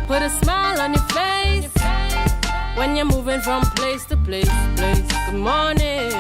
put a smile on your face when you're moving from place to place. Good morning,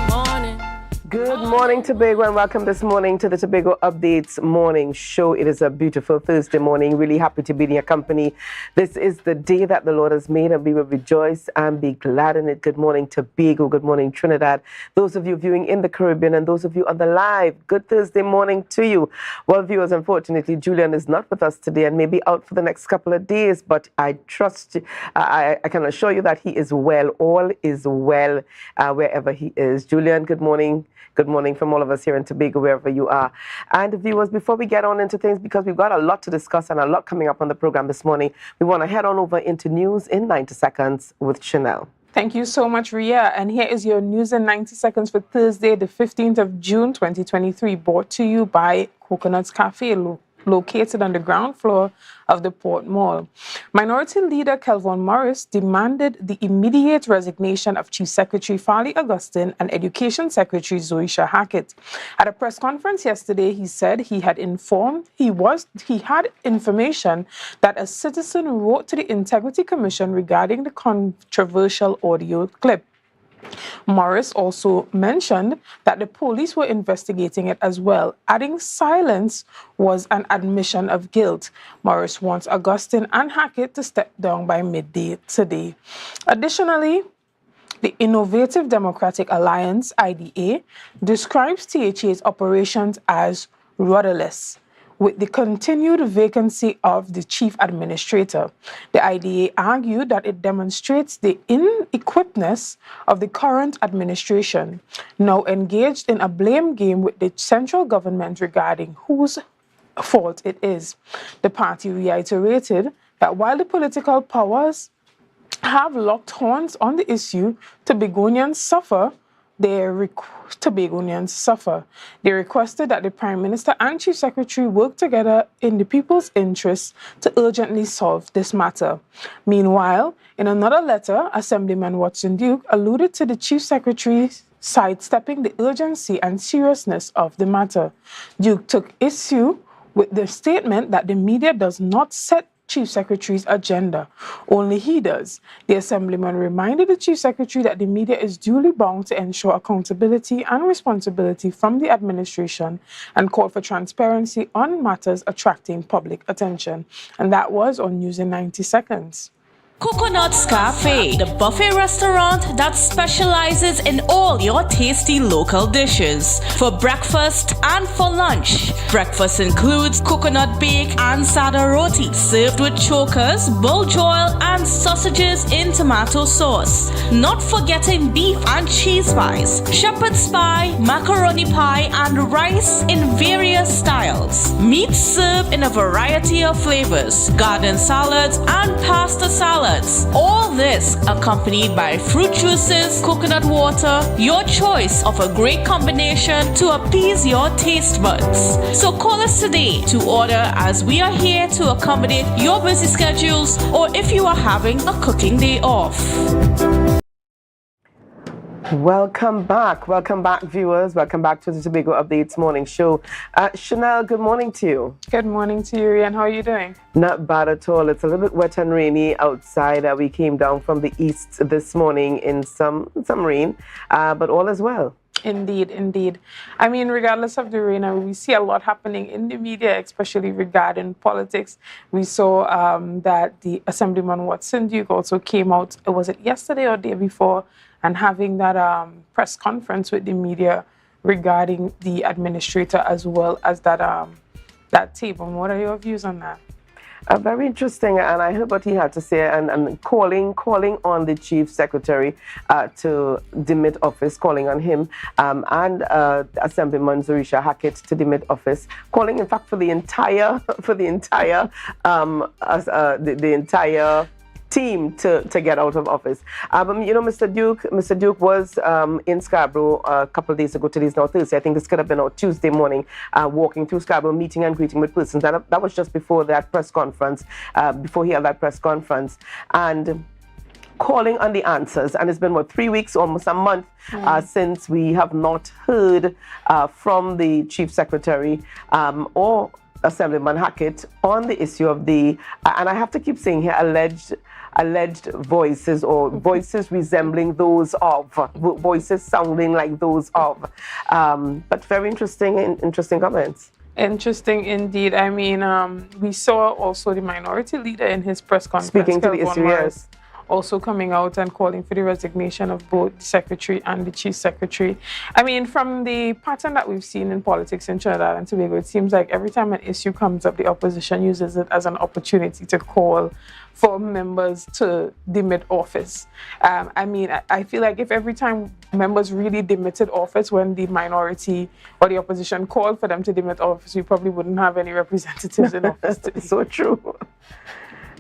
morning. Good morning, Tobago, and welcome this morning to the Tobago Updates morning show. It is a beautiful Thursday morning. Really happy to be in your company. This is the day that the Lord has made, and we will rejoice and be glad in it. Good morning, Tobago. Good morning, Trinidad. Those of you viewing in the Caribbean and those of you on the live, good Thursday morning to you. Well, viewers, unfortunately, Julian is not with us today and may be out for the next couple of days, but I trust, I can assure you that he is well. All is well wherever he is. Julian, good morning. Good morning from all of us here in Tobago, wherever you are. And viewers, before we get on into things, because we've got a lot to discuss and a lot coming up on the program this morning, we want to head on over into news in 90 seconds with Chanel. Thank you so much, Ria. And here is your news in 90 seconds for Thursday, the 15th of June, 2023, brought to you by Coconuts Cafe, located on the ground floor of the Port Mall. Minority Leader Kelvin Morris demanded the immediate resignation of Chief Secretary Farley Augustine and Education Secretary Zoisha Hackett. At a press conference yesterday, he said he had information that a citizen wrote to the Integrity Commission regarding the controversial audio clip. Morris also mentioned that the police were investigating it as well, adding silence was an admission of guilt. Morris wants Augustine and Hackett to step down by midday today. Additionally, the Innovative Democratic Alliance, IDA, describes THA's operations as rudderless, with the continued vacancy of the chief administrator. The IDA argued that it demonstrates the inequipness of the current administration, now engaged in a blame game with the central government regarding whose fault it is. The party reiterated that while the political powers have locked horns on the issue, Tobagonians suffer. They requested that the Prime Minister and Chief Secretary work together in the people's interests to urgently solve this matter. Meanwhile, in another letter, Assemblyman Watson Duke alluded to the Chief Secretary sidestepping the urgency and seriousness of the matter. Duke took issue with the statement that the media does not set Chief Secretary's agenda. Only he does. The Assemblyman reminded the Chief Secretary that the media is duly bound to ensure accountability and responsibility from the administration and called for transparency on matters attracting public attention. And that was on News in 90 Seconds. Coconuts Cafe, the buffet restaurant that specializes in all your tasty local dishes. For breakfast and for lunch. Breakfast includes coconut bake and sada roti, served with chokers, bull joil, and sausages in tomato sauce. Not forgetting beef and cheese pies, shepherd's pie, macaroni pie, and rice in various styles. Meat served in a variety of flavors, garden salads, and pasta salads. All this accompanied by fruit juices, coconut water, your choice of a great combination to appease your taste buds. So call us today to order, as we are here to accommodate your busy schedules or if you are having a cooking day off. Welcome back, viewers. Welcome back to the Tobago Updates morning show. Chanel, good morning to you. Good morning to you, Rian. How are you doing? Not bad at all. It's a little bit wet and rainy outside. We came down from the east this morning in some rain, but all is well. Indeed. I mean, regardless of the rain, we see a lot happening in the media, especially regarding politics. We saw that the Assemblyman Watson Duke also came out, was it yesterday or the day before, and having that press conference with the media regarding the administrator as well as that tape. And what are your views on that? Very interesting, and I heard what he had to say, and calling on the Chief Secretary to demit office, calling on him and Assemblyman Zoisha Hackett to demit office, calling in fact for the entire team to get out of office. Mr. Duke was in Scarborough a couple of days ago. Today's now Thursday. I think this could have been on Tuesday morning, walking through Scarborough, meeting and greeting with persons. And that was just before that press conference, before he held that press conference. And calling on the answers. And it's been, 3 weeks, almost a month, since we have not heard from the Chief Secretary or Assemblyman Hackett on the issue of the, and I have to keep saying here, alleged voices or voices resembling those of, voices sounding like those of. But very interesting comments. Interesting indeed. I mean, we saw also the minority leader in his press conference, speaking to the issue, yes, also coming out and calling for the resignation of both the secretary and the chief secretary. I mean, from the pattern that we've seen in politics in Trinidad and Tobago, it seems like every time an issue comes up, the opposition uses it as an opportunity to call for members to demit office. I mean, I feel like if every time members really demitted office when the minority or the opposition called for them to demit office, we probably wouldn't have any representatives in office today. So true.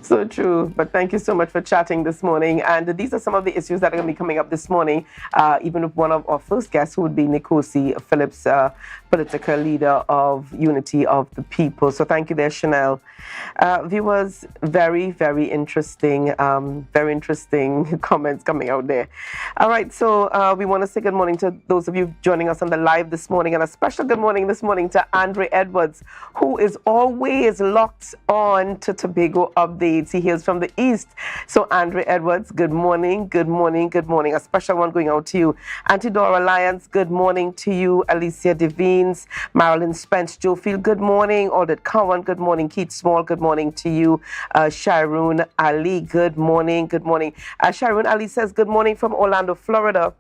So true. But thank you so much for chatting this morning. And these are some of the issues that are going to be coming up this morning, even with one of our first guests, who would be Nicolesi Phillips, political leader of Unity of the People. So thank you there, Chanel. Viewers, very, very interesting comments coming out there. All right, so we want to say good morning to those of you joining us on the live this morning, and a special good morning this morning to Andre Edwards, who is always locked on to Tobago Updates. He hails from the east. So Andre Edwards, good morning, good morning, good morning. A special one going out to you. Antidora Lyons, good morning to you. Alicia Devines, Marilyn Spence, Joe Field, good morning. Aldred Cowan, good morning. Keith Small, good morning to you. Sharon Ali, good morning, good morning. Sharon Ali says, good morning from Orlando, Florida.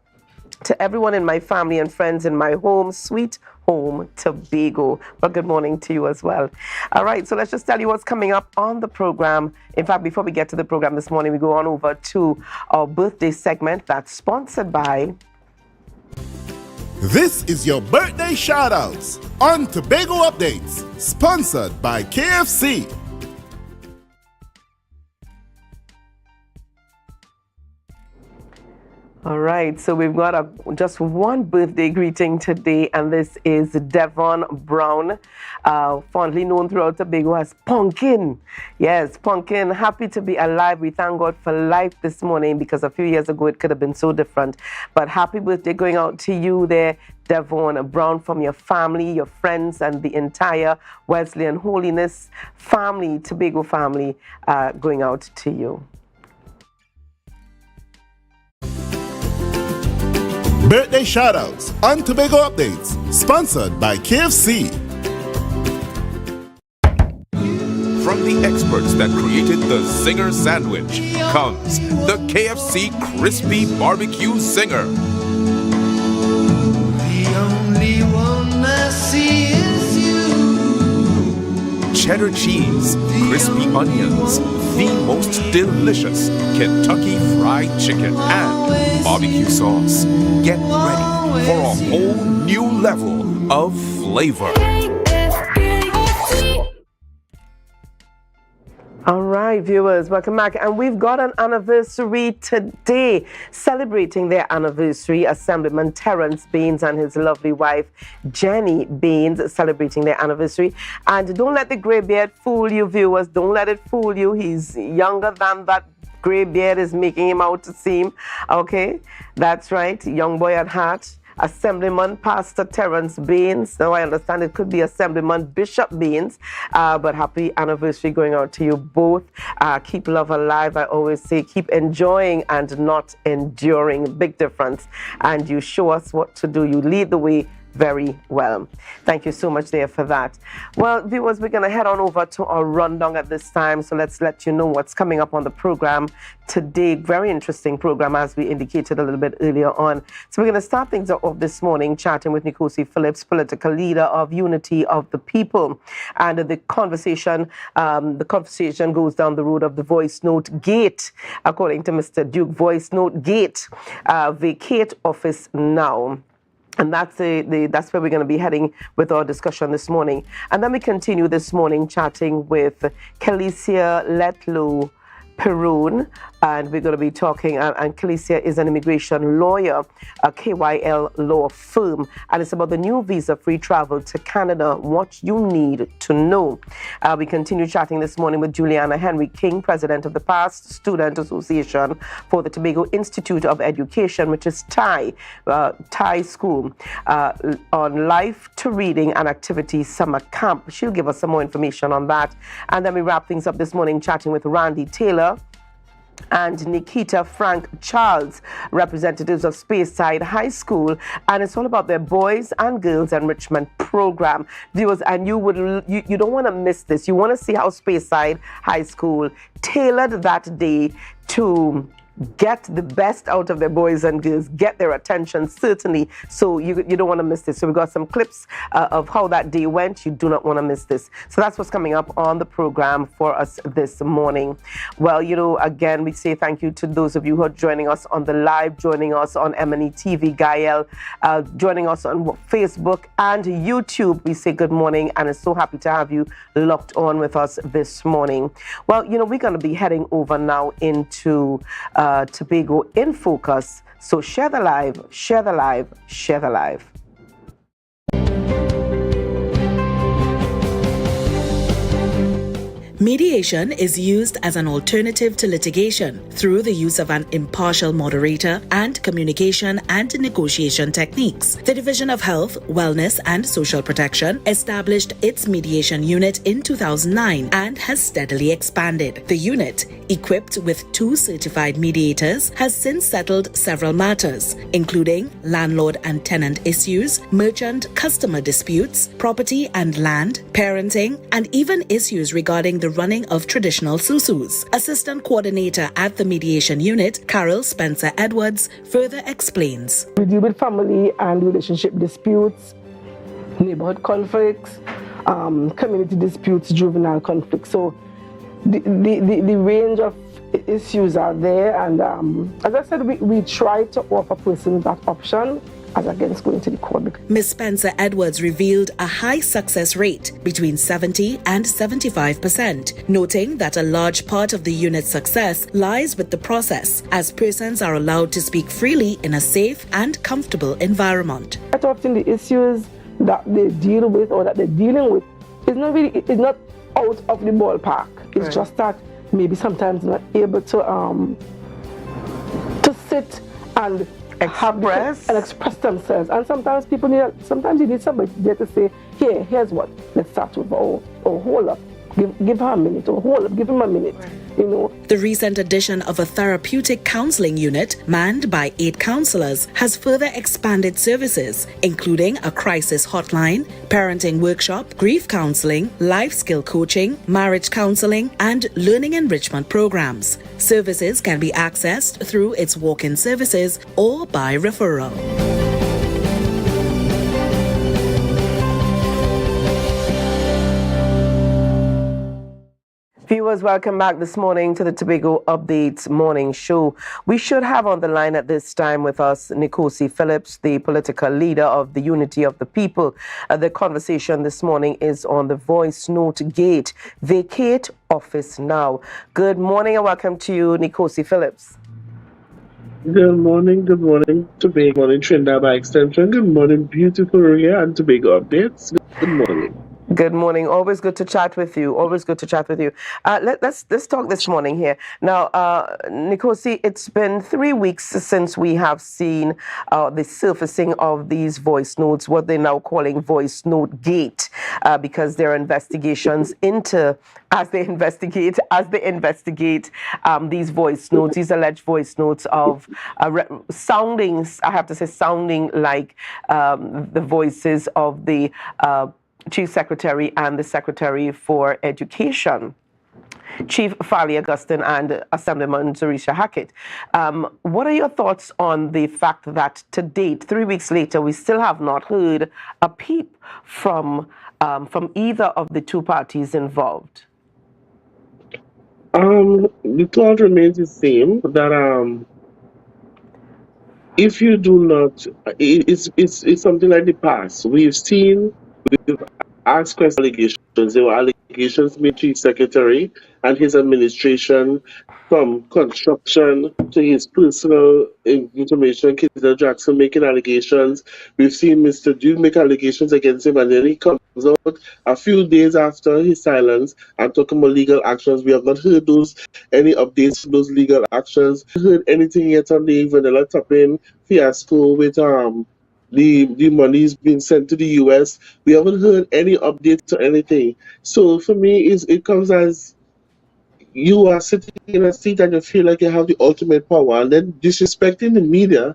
To everyone in my family and friends in my home, sweet home, Tobago. Well, good morning to you as well. All right, so let's just tell you what's coming up on the program. In fact, before we get to the program this morning, we go on over to our birthday segment that's sponsored by... This is your birthday shoutouts on Tobago Updates, sponsored by KFC. All right, so we've got just one birthday greeting today, and this is Devon Brown, fondly known throughout Tobago as Pumpkin. Yes, Pumpkin, happy to be alive. We thank God for life this morning, because a few years ago it could have been so different. But happy birthday going out to you there, Devon Brown, from your family, your friends, and the entire Wesleyan Holiness family, Tobago family, going out to you. Birthday shoutouts on Tobago Updates, sponsored by KFC. From the experts that created the Zinger sandwich comes the KFC Crispy Barbecue Zinger. The only one I see is you. Cheddar cheese, crispy onions, the most delicious Kentucky Fried Chicken, and barbecue sauce. Get ready for a whole new level of flavor. All right, viewers, welcome back. And we've got an anniversary today. Celebrating their anniversary, Assemblyman Terrence Baines and his lovely wife, Jenny Baines, celebrating their anniversary. And don't let the gray beard fool you, viewers. Don't let it fool you. He's younger than that gray beard is making him out to seem. Okay, that's right, young boy at heart. Assemblyman Pastor Terrence Baines. Now I understand it could be Assemblyman Bishop Baines, but happy anniversary going out to you both. Keep love alive. I always say keep enjoying and not enduring. Big difference. And you show us what to do. You lead the way very well. Thank you so much there for that. Well, viewers, we're going to head on over to our rundown at this time. So let's let you know what's coming up on the program today. Very interesting program, as we indicated a little bit earlier on. So we're going to start things off this morning chatting with Nicolesi Phillips, political leader of Unity of the People. And the conversation goes down the road of the voice note gate. According to Mr. Duke, voice note gate, vacate office now. And that's where we're going to be heading with our discussion this morning. And then we continue this morning chatting with Kelesia Letlow, Perun, and we're going to be talking, and Calicia is an immigration lawyer, a KYL law firm, and it's about the new visa-free travel to Canada, what you need to know. We continue chatting this morning with Juliana Henry King, president of the Past Student Association for the Tobago Institute of Education, which is Thai School, on Life to Reading and Activity Summer Camp. She'll give us some more information on that. And then we wrap things up this morning chatting with Randy Taylor and Nikita Frank Charles, representatives of Speyside High School, and it's all about their Boys and Girls Enrichment program. Viewers, and you don't want to miss this. You want to see how Speyside High School tailored that day to get the best out of their boys and girls, get their attention, certainly. So you don't want to miss this. So we've got some clips of how that day went. You do not want to miss this. So that's what's coming up on the program for us this morning. Well, again, we say thank you to those of you who are joining us on the live, joining us on M&E TV, Gael, joining us on Facebook and YouTube. We say good morning, and I'm so happy to have you locked on with us this morning. Well, we're going to be heading over now into Tobago in Focus. So share the live, share the live, share the live. Mediation is used as an alternative to litigation through the use of an impartial moderator and communication and negotiation techniques. The Division of Health, Wellness and Social Protection established its mediation unit in 2009 and has steadily expanded. The unit, equipped with 2 certified mediators, has since settled several matters, including landlord and tenant issues, merchant-customer disputes, property and land, parenting, and even issues regarding the running of traditional susus. Assistant Coordinator at the Mediation Unit, Carol Spencer Edwards, further explains. We deal with family and relationship disputes, neighborhood conflicts, community disputes, juvenile conflicts. So the range of issues are there, and as I said, we try to offer persons that option as against going to the court. Ms. Spencer Edwards revealed a high success rate between 70 and 75%, noting that a large part of the unit's success lies with the process, as persons are allowed to speak freely in a safe and comfortable environment. Quite often the issues that they deal with or that they're dealing with is not out of the ballpark. It's just that maybe sometimes not able to sit and express themselves, and sometimes you need somebody there to say, here's what, let's start with, or hold up, give her a minute, or hold up, give him a minute. The recent addition of a therapeutic counseling unit manned by 8 counselors has further expanded services, including a crisis hotline, parenting workshop, grief counseling, life skill coaching, marriage counseling, and learning enrichment programs. Services can be accessed through its walk-in services or by referral. Viewers, welcome back this morning to the Tobago Updates morning show. We should have on the line at this time with us Nicolesi Phillips, the political leader of the Unity of the People. The conversation this morning is on the voice note gate. Vacate office now. Good morning and welcome to you, Nicolesi Phillips. Good morning, Tobago. Good morning, Trinidad by extension. Good morning, beautiful Ria and Tobago Updates. Good morning. Good morning. Always good to chat with you. Let's talk this morning here. Now, Nicolesi, it's been 3 weeks since we have seen the surfacing of these voice notes, what they're now calling voice note gate, because there are investigations as they investigate these voice notes, these alleged voice notes of sounding like the voices of the Chief Secretary and the Secretary for Education, Chief Fali Augustine and Assemblyman Zarisha Hackett. What are your thoughts on the fact that to date, 3 weeks later, we still have not heard a peep from either of the two parties involved? The thought remains the same, that if you do not, it's something like the past. We've asked questions, allegations. There were allegations allegations made to his secretary and his administration, from construction to his personal information. Kizza Jackson making allegations. We've seen Mr. Duke make allegations against him, and then he comes out a few days after his silence and talking about legal actions. We have not heard any updates from those legal actions. Heard anything yet on the Vanilla Topping fiasco with the money's being sent to the US. We haven't heard any updates or anything. So for me, it comes as you are sitting in a seat and you feel like you have the ultimate power, and then disrespecting the media,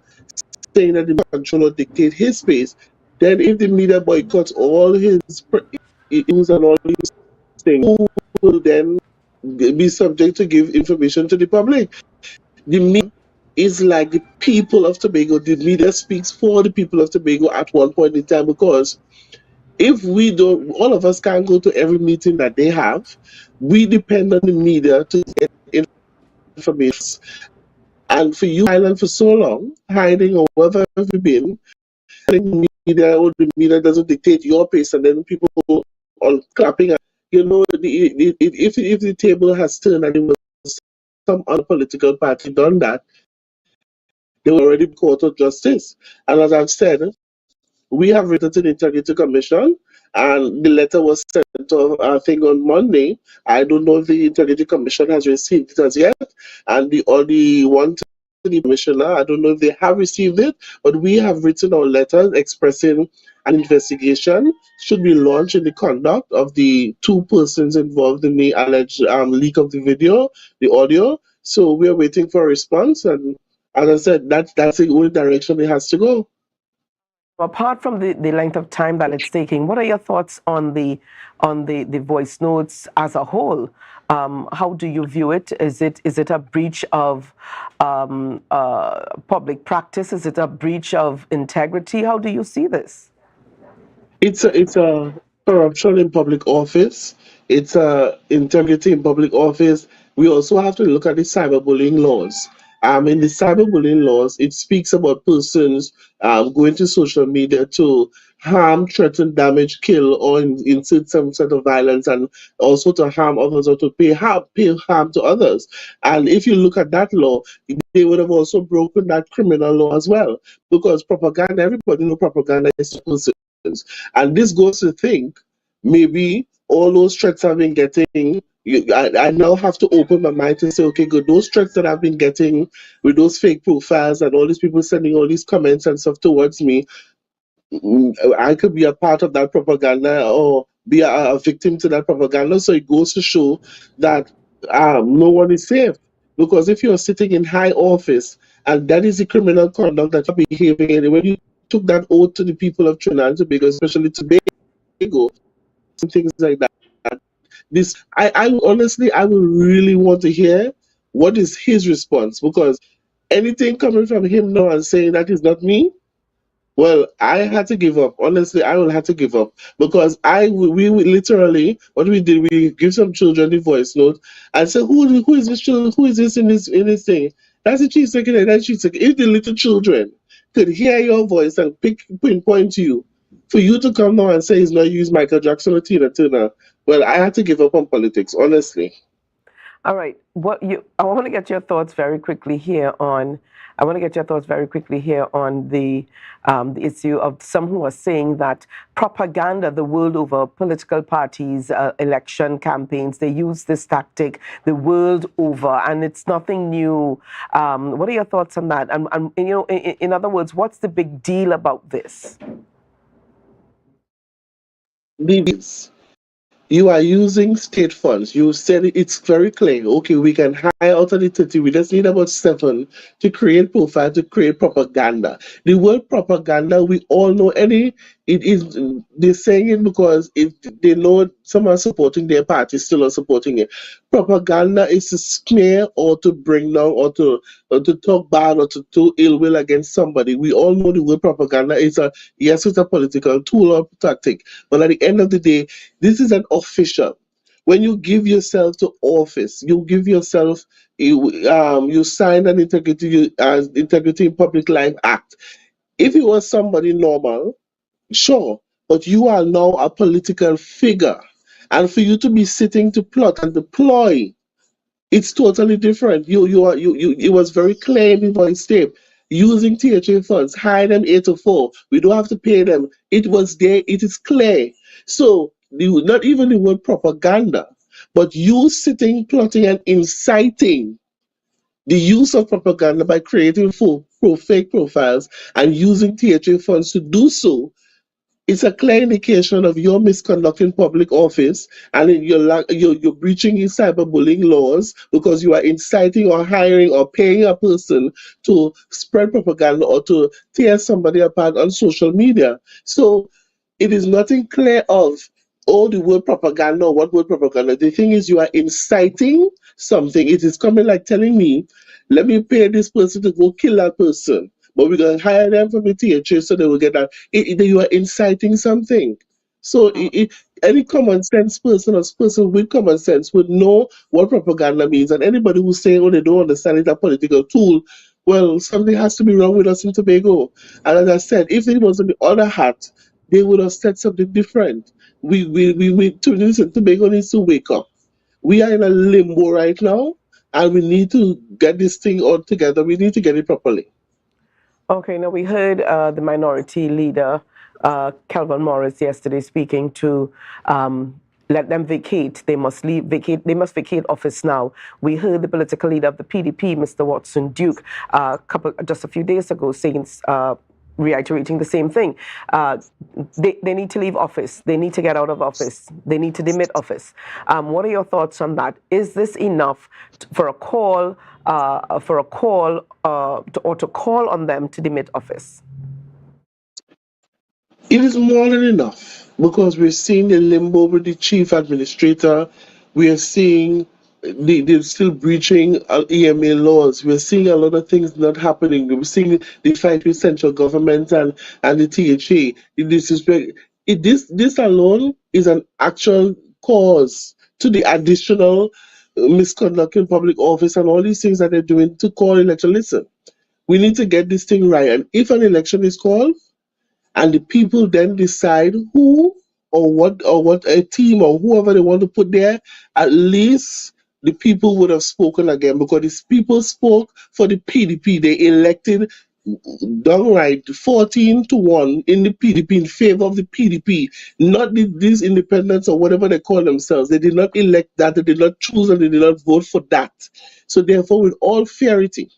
saying that the controller dictate his space. Then if the media boycotts all his news and all these things, who will then be subject to give information to the public? The media is like the people of Tobago. The media speaks for the people of Tobago at one point in time, because if we don't, all of us can't go to every meeting that they have. We depend on the media to get information. And for you, silent for so long, hiding or wherever you've been, the media or the media doesn't dictate your pace, and then people all clapping. You know, if the table has turned and it was some other political party done that, they were already court of justice. And as I've said, we have written to the Integrity Commission, and the letter was sent off, I think, on Monday. I don't know if the Integrity Commission has received it as yet, and the one to the commissioner, I don't know if they have received it, but we have written our letters expressing an investigation should be launched in the conduct of the two persons involved in the alleged leak of the video, the audio. So we are waiting for a response, and as I said, that's the only direction it has to go. Apart from the length of time that it's taking, what are your thoughts on the voice notes as a whole? How do you view it? Is it a breach of public practice? Is it a breach of integrity? How do you see this? It's a corruption in public office. It's a integrity in public office. We also have to look at the cyberbullying laws. In the cyberbullying laws, it speaks about persons going to social media to harm, threaten, damage, kill, or insert some sort of violence, and also to harm others or to pay harm to others. And if you look at that law, they would have also broken that criminal law as well, because propaganda, everybody knows propaganda is persons. And this goes to think maybe all those threats I've been getting, I now have to open my mind to say, okay, good, those threats that I've been getting with those fake profiles and all these people sending all these comments and stuff towards me, I could be a part of that propaganda or be a victim to that propaganda. So it goes to show that no one is safe. Because if you're sitting in high office and that is the criminal conduct that you're behaving in, when you took that oath to the people of Trinidad and Tobago, especially Tobago, and things like that. I honestly, I would really want to hear what is his response, because anything coming from him now and saying that is not me, well, I had to give up. Honestly, I will have to give up, because we literally, what we did, we give some children the voice note and say, who is this children? Who is this in this thing? That's the chief secretary. That's chief secretary. If the little children could hear your voice and pinpoint you, for you to come now and say he's not used Michael Jackson or Tina Turner, well, I had to give up on politics, honestly. All right. I want to get your thoughts very quickly here on. I want to get your thoughts very quickly here on the issue of some who are saying that propaganda the world over, political parties, election campaigns, they use this tactic the world over, and it's nothing new. What are your thoughts on that? And you know, in other words, what's the big deal about this? You are using state funds. You said it's very clear. Okay, we can hire out of the 30. We just need about 7 to create profile, to create propaganda. The word propaganda, we all know they're saying it because they know some are supporting their party, still are supporting it. Propaganda is to smear or to bring down or to talk bad or to do ill will against somebody. We all know the word propaganda is it's a political tool or tactic. But at the end of the day, this is an official. When you give yourself to office, you give yourself, you sign an Integrity in Public Life Act. If you were somebody normal, sure, but you are now a political figure. And for you to be sitting to plot and deploy, it's totally different. It was very clear in the voice tape. Using THA funds, hire them 8 to 4. We don't have to pay them. It was there. It is clear. So not even the word propaganda, but you sitting, plotting, and inciting the use of propaganda by creating fake profiles and using THA funds to do so. It's a clear indication of your misconduct in public office, and you're breaching your cyberbullying laws because you are inciting or hiring or paying a person to spread propaganda or to tear somebody apart on social media. So it is nothing clear of all the word propaganda or what word propaganda. The thing is, you are inciting something. It is coming like telling me, let me pay this person to go kill that person, but we're going to hire them from the THA so they will get that. You are inciting something. So any common sense person or person with common sense would know what propaganda means. And anybody who's saying, oh, they don't understand it's a political tool, well, something has to be wrong with us in Tobago. And as I said, if it was on the other hat, they would have said something different. Tobago needs to wake up. We are in a limbo right now, and we need to get this thing all together. We need to get it properly. Okay, now we heard the minority leader, Calvin Morris, yesterday speaking to let them vacate. They must vacate office now. We heard the political leader of the PDP, Mr. Watson Duke, just a few days ago saying, reiterating the same thing. They need to leave office. They need to get out of office. They need to demit office. What are your thoughts on that? Is this enough for a call or to call on them to demit office? It is more than enough because we're seeing the limbo with the chief administrator. We are seeing they're still breaching EMA laws. We're seeing a lot of things not happening. We're seeing the fight with central government and the THA. This alone is an actual cause to the additional misconduct in public office and all these things that they're doing to call election. Listen, we need to get this thing right. And if an election is called, and the people then decide who or what a team or whoever they want to put there, at least the people would have spoken again, because these people spoke for the PDP. They elected downright 14-1 in the PDP, in favor of the PDP, not these independents or whatever they call themselves. They did not elect that, they did not choose, and they did not vote for that. So therefore, with all fairity,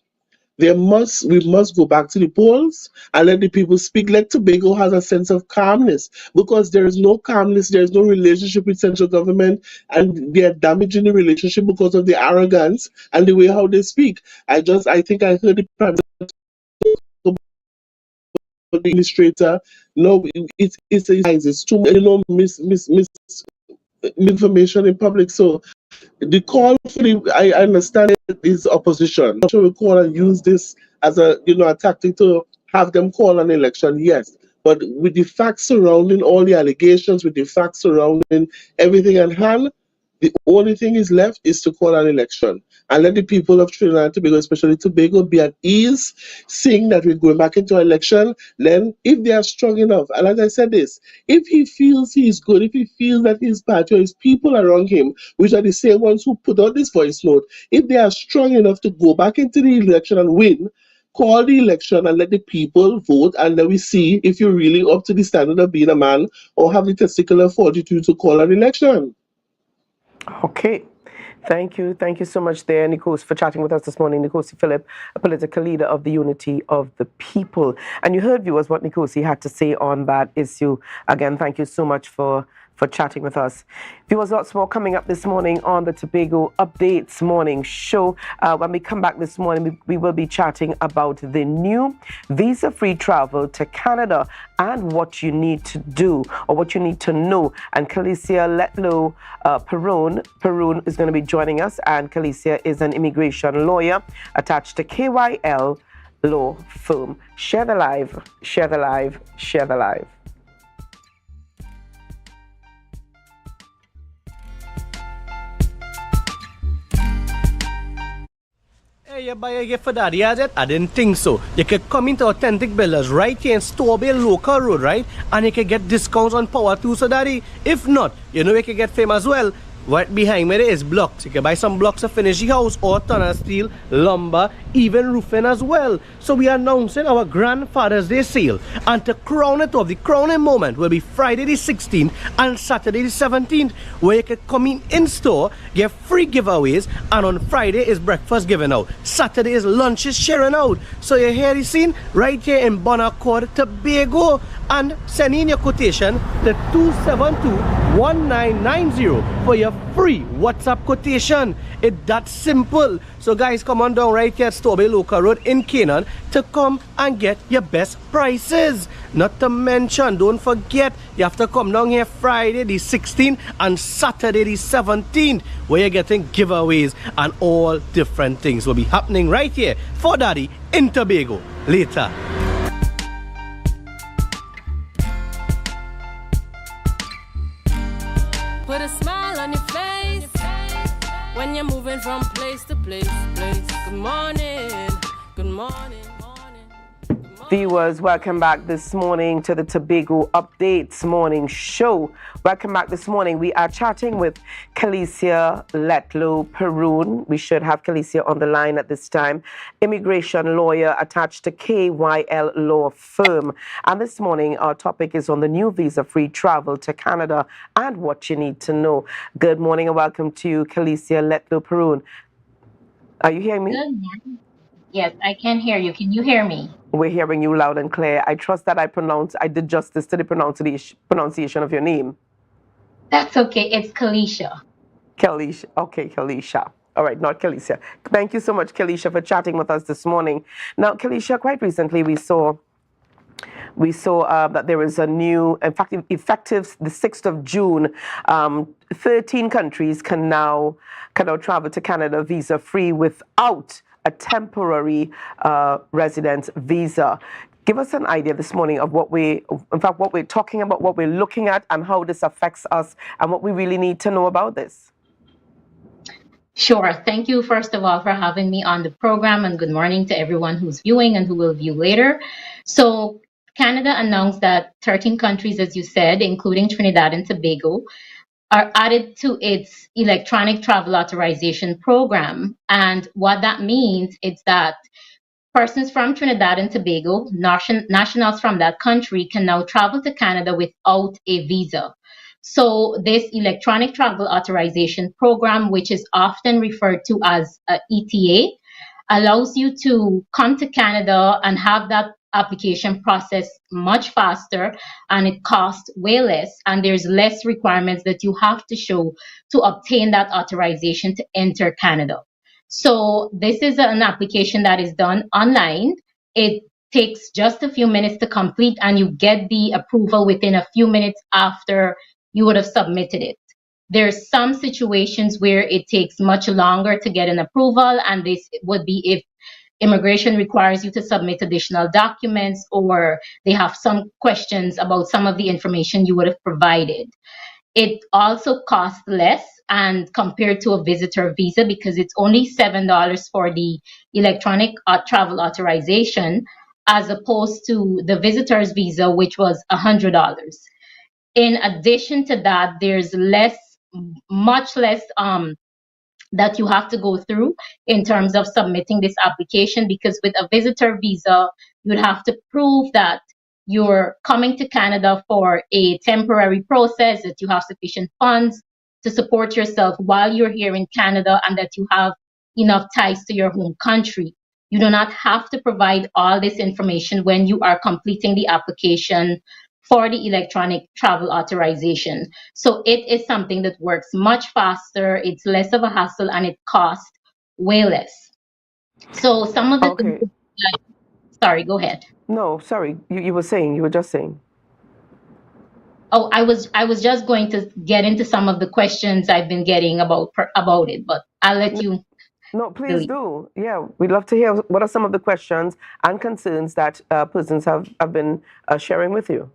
we must go back to the polls and let the people speak. Let Tobago has a sense of calmness, because there is no calmness, there is no relationship with central government, and they are damaging the relationship because of the arrogance and the way how they speak. I think I heard the Prime Minister, the administrator. No, it's too much, misinformation in public. So the call for I understand is opposition. I'm sure we call and use this as a tactic to have them call an election, yes. But with the facts surrounding all the allegations, with the facts surrounding everything at hand, the only thing is left is to call an election and let the people of Trinidad and Tobago, especially Tobago, be at ease, seeing that we're going back into an election. Then, if they are strong enough, and as I said this, if he feels he's good, if he feels that his party or his people around him, which are the same ones who put out this voice note, if they are strong enough to go back into the election and win, call the election and let the people vote, and then we see if you're really up to the standard of being a man or have the testicular fortitude to call an election. Okay. Thank you so much there, Nicolesi, for chatting with us this morning. Nicolesi Phillips, a political leader of the Unity of the People. And you heard, viewers, what Nicolesi had to say on that issue. Again, thank you so much for chatting with us. Viewers, lots more coming up this morning on the Tobago Updates morning show. When we come back this morning, we will be chatting about the new visa-free travel to Canada and what you need to do or what you need to know. And Kalicia Letlow Perun is going to be joining us. And Kalicia is an immigration lawyer attached to KYL Law Firm. Share the live, share the live, share the live. Hey you buy a gift for daddy, has it? I didn't think so. You could come into Authentic Builders right here in Tobago local road, right? And you can get discounts on power tools for daddy. If not, you know you can get fame as well. Right behind me there is blocks. You can buy some blocks to finish the house or tunnel steel, lumber, even roofing as well. So we are announcing our Grandfather's Day sale. And to crown it off, the crowning moment will be Friday the 16th and Saturday the 17th, where you can come in store, get free giveaways, and on Friday is breakfast given out. Saturday is lunches sharing out. So you hear the scene right here in Bonaccord, Tobago, and send in your quotation to 272-1990 for your free WhatsApp quotation. It's that simple. So guys, come on down right here at Tobago Local Road in Canaan to come and get your best prices. Not to mention, don't forget, you have to come down here Friday the 16th and Saturday the 17th, where you're getting giveaways and all different things will be happening right here for Daddy in Tobago. Later. Put a smile on your face when you're moving from place to place. Good morning, good morning. Viewers, welcome back this morning to the Tobago Updates morning show. Welcome back this morning. We are chatting with Kalicia Letlow Perun. We should have Kalicia on the line at this time. Immigration lawyer attached to KYL Law Firm. And this morning, our topic is on the new visa-free travel to Canada and what you need to know. Good morning and welcome to you, Kalicia Letlow Perun. Are you hearing me? Good morning. Yes, I can hear you. Can you hear me? We're hearing you loud and clear. I trust that I did justice to the pronunciation of your name. That's okay. It's Kalicia. Kalicia. Okay, Kalicia. All right, not Kalicia. Thank you so much, Kalicia, for chatting with us this morning. Now, Kalicia, quite recently we saw that there is a new, in fact, effective the 6th of June, 13 countries can now travel to Canada visa-free without a temporary residence visa. Give us an idea this morning of what we're talking about, what we're looking at, and how this affects us, and what we really need to know about this. Sure. Thank you, first of all, for having me on the program, and good morning to everyone who's viewing and who will view later. So Canada announced that 13 countries, as you said, including Trinidad and Tobago, are added to its electronic travel authorization program. And what that means is that persons from Trinidad and Tobago, nationals from that country, can now travel to Canada without a visa. So this electronic travel authorization program, which is often referred to as ETA, allows you to come to Canada and have that application process much faster, and it costs way less, and there's less requirements that you have to show to obtain that authorization to enter Canada. So this is an application that is done online. It takes just a few minutes to complete, and you get the approval within a few minutes after you would have submitted it. There's some situations where it takes much longer to get an approval, and this would be if immigration requires you to submit additional documents, or they have some questions about some of the information you would have provided. It also costs less and compared to a visitor visa, because it's only $7 for the electronic travel authorization, as opposed to the visitor's visa, which was $100. In addition to that, there's much less that you have to go through in terms of submitting this application, because with a visitor visa, you'd have to prove that you're coming to Canada for a temporary process, that you have sufficient funds to support yourself while you're here in Canada, and that you have enough ties to your home country. You do not have to provide all this information when you are completing the application for the electronic travel authorization. So it is something that works much faster, it's less of a hassle, and it costs way less. So some of the things, sorry, go ahead. No, sorry, you were just saying. Oh, I was just going to get into some of the questions I've been getting about it, but I'll let you. No, please do. Yeah, we'd love to hear what are some of the questions and concerns that persons have been sharing with you.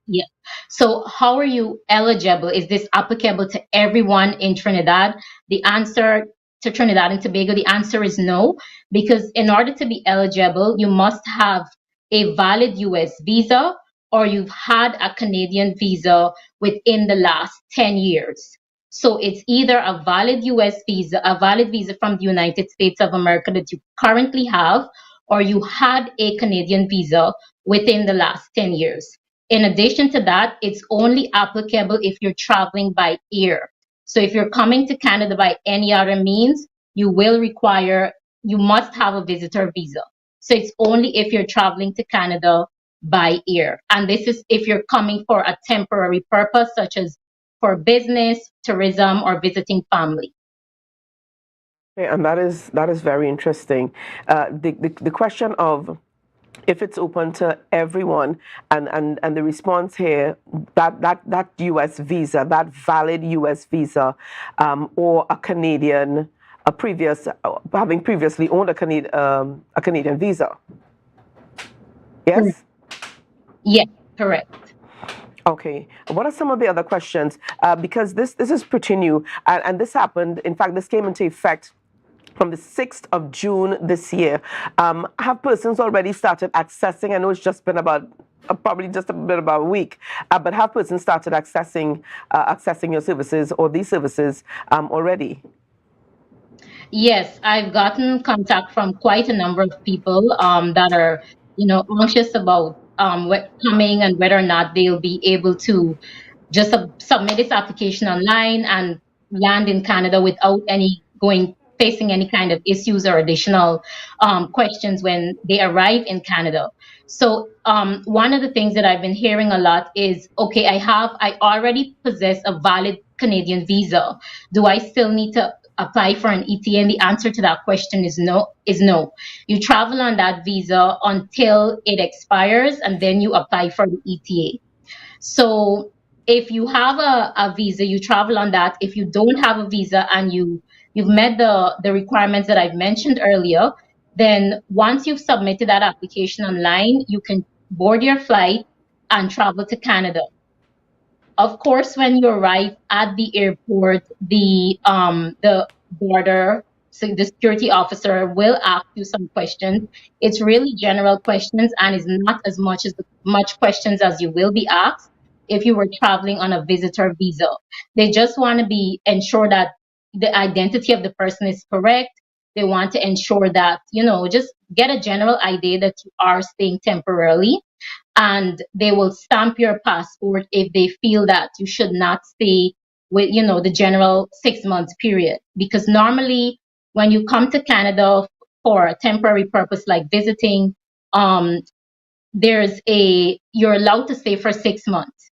Yeah. So how are you eligible? Is this applicable to everyone in Trinidad? The answer to Trinidad and Tobago? The answer is no, because in order to be eligible, you must have a valid US visa or you've had a Canadian visa within the last 10 years. So it's either a valid US visa, a valid visa from the United States of America that you currently have, or you had a Canadian visa within the last 10 years. In addition to that, it's only applicable if you're traveling by air. So if you're coming to Canada by any other means, you must have a visitor visa. So it's only if you're traveling to Canada by air. And this is if you're coming for a temporary purpose, such as for business, tourism, or visiting family. Okay, and that is very interesting. The question of if it's open to everyone, and the response here that U.S. visa, that valid U.S. visa, or a Canadian, having previously owned a Canadian visa. Yes. Yes, correct. Okay. What are some of the other questions? Because this is pretty new, and this happened. In fact, this came into effect from the 6th of June this year. Have persons already started accessing? I know it's just been about probably just about a week, but have persons started accessing your services or these services already? Yes, I've gotten contact from quite a number of people that are, anxious about coming and whether or not they'll be able to just submit this application online and land in Canada without facing any kind of issues or additional questions when they arrive in Canada. So one of the things that I've been hearing a lot is, okay, I already possess a valid Canadian visa. Do I still need to apply for an ETA? And the answer to that question is no. You travel on that visa until it expires, and then you apply for the ETA. So if you have a visa, you travel on that. If you don't have a visa and you've met the requirements that I've mentioned earlier, then once you've submitted that application online, you can board your flight and travel to Canada. Of course, when you arrive at the airport, the border, so the security officer will ask you some questions. It's really general questions and is not as much questions as you will be asked if you were traveling on a visitor visa. They just want to ensure that the identity of the person is correct. They want to ensure that, just get a general idea that you are staying temporarily. And they will stamp your passport if they feel that you should not stay with, the general 6 months period. Because normally when you come to Canada for a temporary purpose like visiting, you're allowed to stay for 6 months.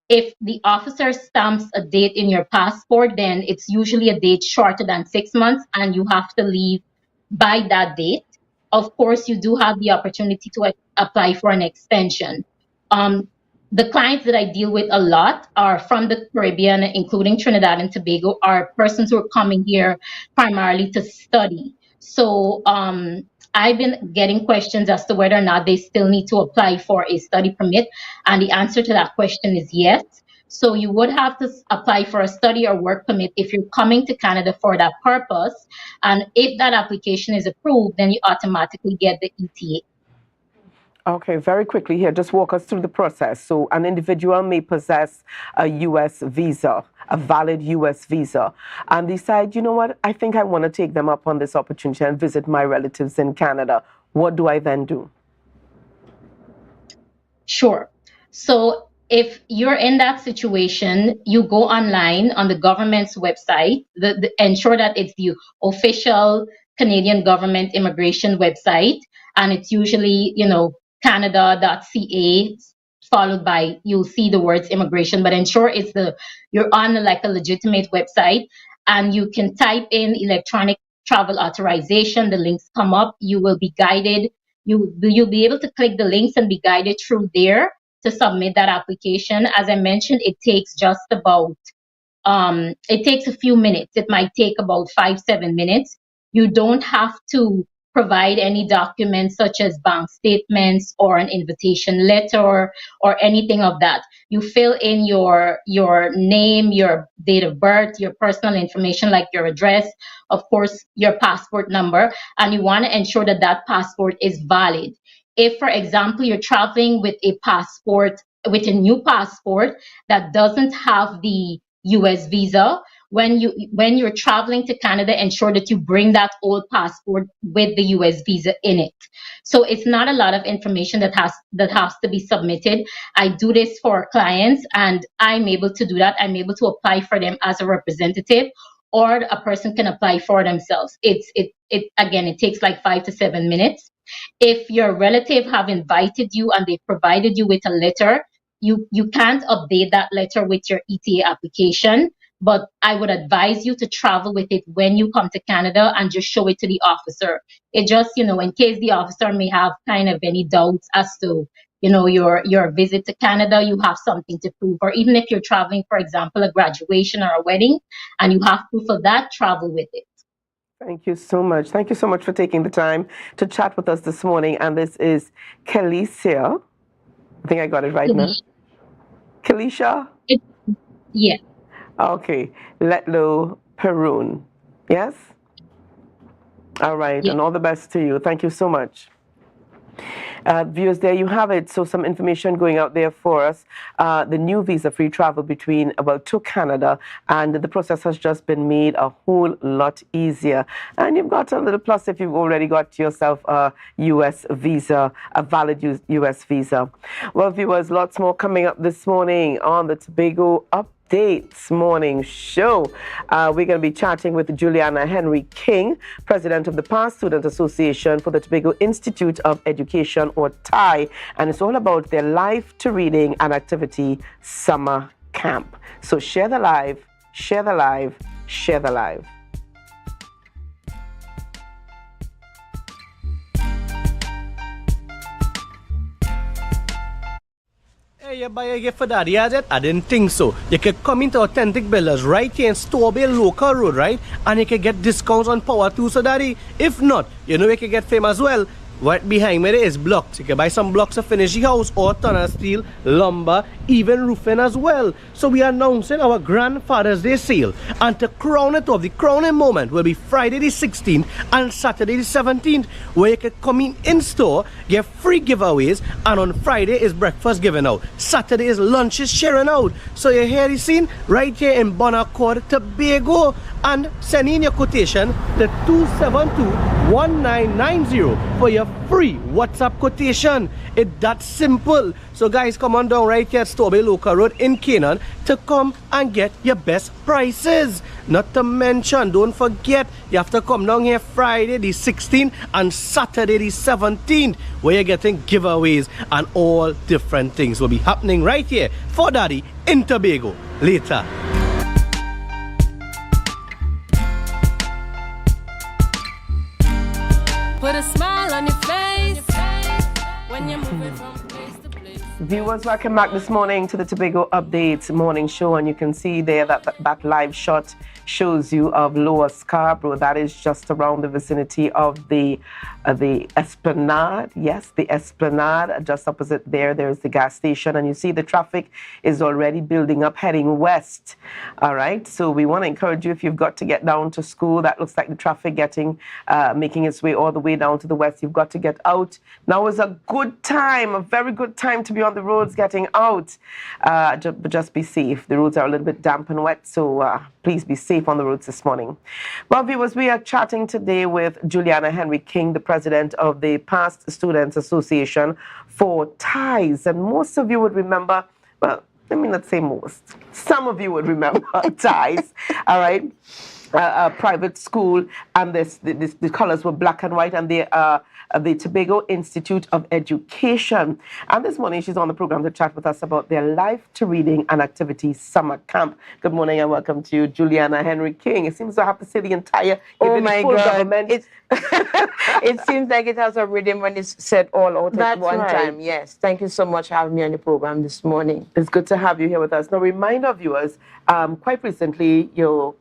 If the officer stamps a date in your passport, then it's usually a date shorter than 6 months and you have to leave by that date. Of course, you do have the opportunity to apply for an extension. The clients that I deal with a lot are from the Caribbean, including Trinidad and Tobago, are persons who are coming here primarily to study. So I've been getting questions as to whether or not they still need to apply for a study permit. And the answer to that question is yes. So you would have to apply for a study or work permit if you're coming to Canada for that purpose. And if that application is approved, then you automatically get the ETA. Okay, very quickly here, just walk us through the process. So an individual may possess a U.S. visa, a valid U.S. visa, and decide, you know what, I think I want to take them up on this opportunity and visit my relatives in Canada. What do I then do? Sure. So if you're in that situation, you go online on the government's website, ensure that it's the official Canadian government immigration website, and it's usually, Canada.ca, followed by, you'll see the words immigration, but ensure you're on like a legitimate website, and you can type in electronic travel authorization. The links come up. You will be guided. You'll be able to click the links and be guided through there to submit that application. As I mentioned, it takes it takes a few minutes. It might take about 5-7 minutes. You don't have to provide any documents such as bank statements or an invitation letter or anything of that. You fill in your name, your date of birth, your personal information like your address, of course, your passport number, and you want to ensure that that passport is valid. If, for example, you're traveling with a passport, with a new passport that doesn't have the US visa, when you're traveling to Canada, ensure that you bring that old passport with the US visa in it. So it's not a lot of information that has to be submitted. I do this for clients, and I'm able to do that. I'm able to apply for them as a representative, or a person can apply for themselves. It takes like 5 to 7 minutes. If your relative have invited you and they provided you with a letter, you can't update that letter with your ETA application, but I would advise you to travel with it when you come to Canada and just show it to the officer. It just, in case the officer may have kind of any doubts as to, your visit to Canada, you have something to prove. Or even if you're traveling, for example, a graduation or a wedding, and you have proof of that, travel with it. Thank you so much. Thank you so much for taking the time to chat with us this morning. And this is Kalisha. I think I got it right now. Kalisha? Yeah. Okay. Letlo Perun. Yes? All right. Yeah. And all the best to you. Thank you so much. Viewers, there you have it. So some information going out there for us. The new visa-free travel to Canada, and the process has just been made a whole lot easier. And you've got a little plus if you've already got yourself a U.S. visa, a valid U.S. visa. Well, viewers, lots more coming up this morning on the Tobago Updates morning show. We're going to be chatting with Juliana Henry King, president of the Past Student Association for the Tobago Institute of Education, or TAI, and it's all about their Life to Reading and Activity Summer Camp. So share the live, share the live, share the live. You buy a gift for daddy, has it? I didn't think so. You can come into Authentic Builders right here in Tobago local road, right? And you can get discounts on power tools, so daddy. If not, you can get fame as well. Right behind me there is blocks. You can buy some blocks to finish the house, or tunnel steel, lumber, even roofing as well. So we are announcing our Grandfather's Day sale. And to crown it off, the crowning moment will be Friday the 16th and Saturday the 17th, where you can come in store, get free giveaways, and on Friday is breakfast given out. Saturday is lunches sharing out. So you hear the scene right here in Bonaccord, Tobago, and send in your quotation to 272-1990 for your free WhatsApp quotation. It's that simple. So guys, come on down right here at Tobago Local Road in Canaan to come and get your best prices. Not to mention, don't forget, you have to come down here Friday the 16th and Saturday the 17th, where you're getting giveaways and all different things will be happening right here for Daddy in Tobago later. Put a smile on your face when you're moving from place to place. Viewers, welcome back this morning to the Tobago Updates morning show, and you can see there that live shot shows you of Lower Scarborough. That is just around the vicinity of the Esplanade. Yes, the Esplanade. Just opposite there's the gas station, and you see the traffic is already building up heading west. All right, so we want to encourage you, if you've got to get down to school, that looks like the traffic making its way all the way down to the west. You've got to get out. Now is a good time, a very good time to be on the roads getting out. But just be safe. The roads are a little bit damp and wet, so please be safe on the roads this morning. Well, viewers, we are chatting today with Juliana Henry King, the president of the Past Students Association for TAIs. And most of you would remember, well, let me not say most. Some of you would remember TAIs, all right? A private school, and the colors were black and white, and they are the Tobago Institute of Education. And this morning she's on the program to chat with us about their Life to Reading and Activity Summer Camp. Good morning and welcome to you, Juliana Henry King. It seems to have to say the entire government. It seems like it has a rhythm when it's said all out at one time. Yes. Thank you so much for having me on the program this morning. It's good to have you here with us. Now, remind our viewers, quite recently, your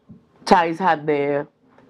TAIs had their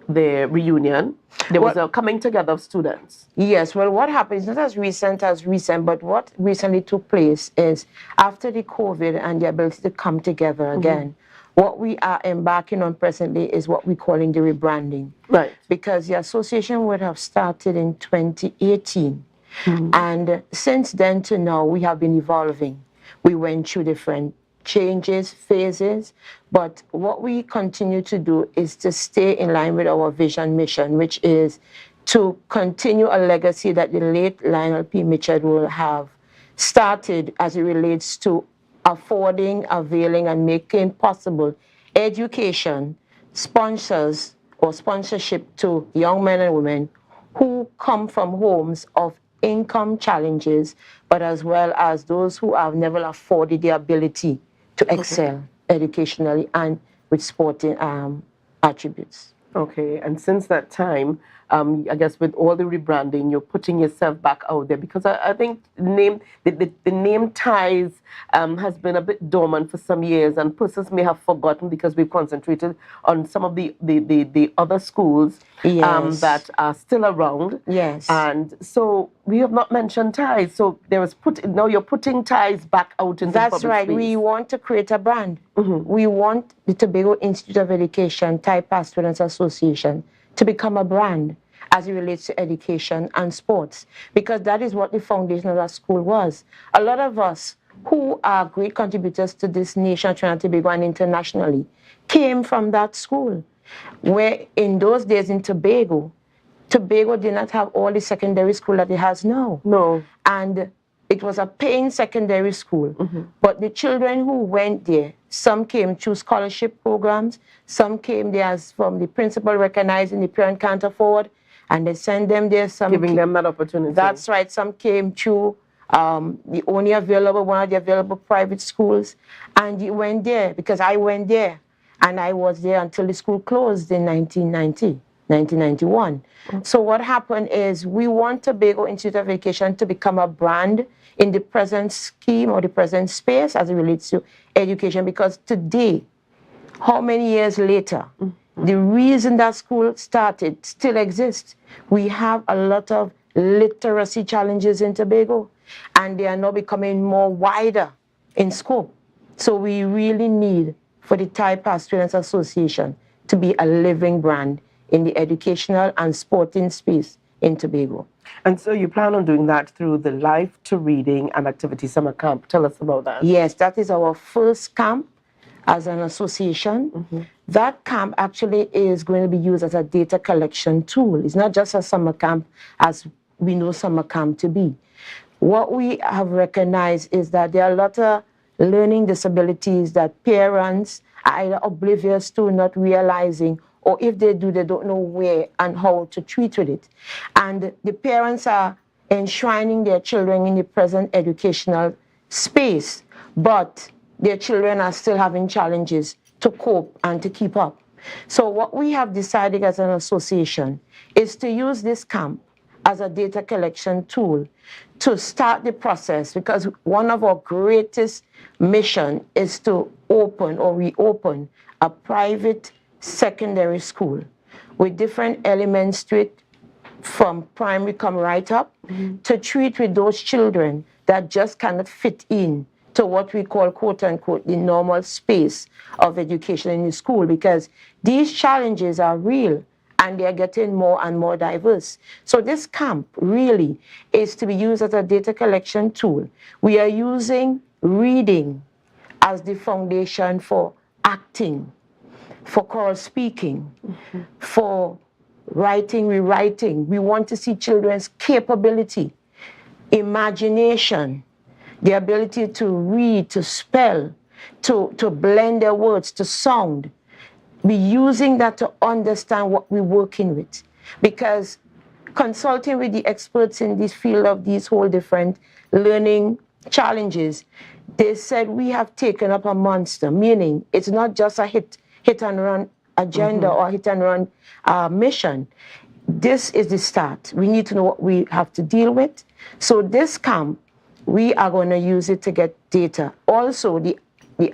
their reunion. There was a coming together of students. Yes, well, what happened is not as recent, but what recently took place is after the COVID and the ability to come together again, what we are embarking on presently is what we're calling the rebranding. Right. Because the association would have started in 2018. And since then to now, we have been evolving. We went through different changes, phases, but what we continue to do is to stay in line with our vision mission, which is to continue a legacy that the late Lionel P. Mitchell will have started as it relates to affording, availing, and making possible education, sponsors, or sponsorship to young men and women who come from homes of income challenges, but as well as those who have never afforded the ability to excel educationally and with sporting attributes. Okay, and since that time, I guess with all the rebranding, you're putting yourself back out there, because I think the name ties has been a bit dormant for some years, and persons may have forgotten because we've concentrated on some of the other schools that are still around. Yes. And so we have not mentioned ties. So now you're putting ties back out in the public That's right. space. We want to create a brand. We want the Tobago Institute of Education, Thai Past Students Association, to become a brand as it relates to education and sports, because that is what the foundation of that school was. A lot of us who are great contributors to this nation, Trinidad and Tobago, and internationally, came from that school, where in those days in Tobago did not have all the secondary school that it has now. No. And it was a paying secondary school, but the children who went there, some came through scholarship programs, some came there as from the principal recognizing the parent can't afford, and they send them there. Some giving them that opportunity. That's right. Some came through the only available, one of the available private schools, and you went there, because I went there, and I was there until the school closed in 1991. So what happened is we want Tobago Institute of Education to become a brand in the present scheme or the present space as it relates to education, because today, how many years later, the reason that school started still exists. We have a lot of literacy challenges in Tobago, and they are now becoming more wider in scope. So we really need for the Thai Past Students Association to be a living brand in the educational and sporting space in Tobago. And so you plan on doing that through the Life to Reading and Activity Summer Camp. Tell us about that. Yes, that is our first camp as an association. That camp actually is going to be used as a data collection tool. It's not just a summer camp as we know summer camp to be. What we have recognized is that there are a lot of learning disabilities that parents are either oblivious to, not realizing, or if they do, they don't know where and how to treat with it. And the parents are enshrining their children in the present educational space, but their children are still having challenges to cope and to keep up. So what we have decided as an association is to use this camp as a data collection tool to start the process, because one of our greatest mission is to open or reopen a private secondary school with different elements to it, from primary come right up, to treat with those children that just cannot fit in to what we call, quote unquote, the normal space of education in the school, because these challenges are real and they are getting more and more diverse. So this camp really is to be used as a data collection tool. We are using reading as the foundation for acting, for choral speaking, for writing, rewriting. We want to see children's capability, imagination, the ability to read, to spell, to blend their words, to sound. Be using that to understand what we're working with. Because consulting with the experts in this field of these whole different learning challenges, they said we have taken up a monster, meaning it's not just a hit and run agenda or hit and run mission. This is the start. We need to know what we have to deal with. So this camp, we are going to use it to get data. Also, the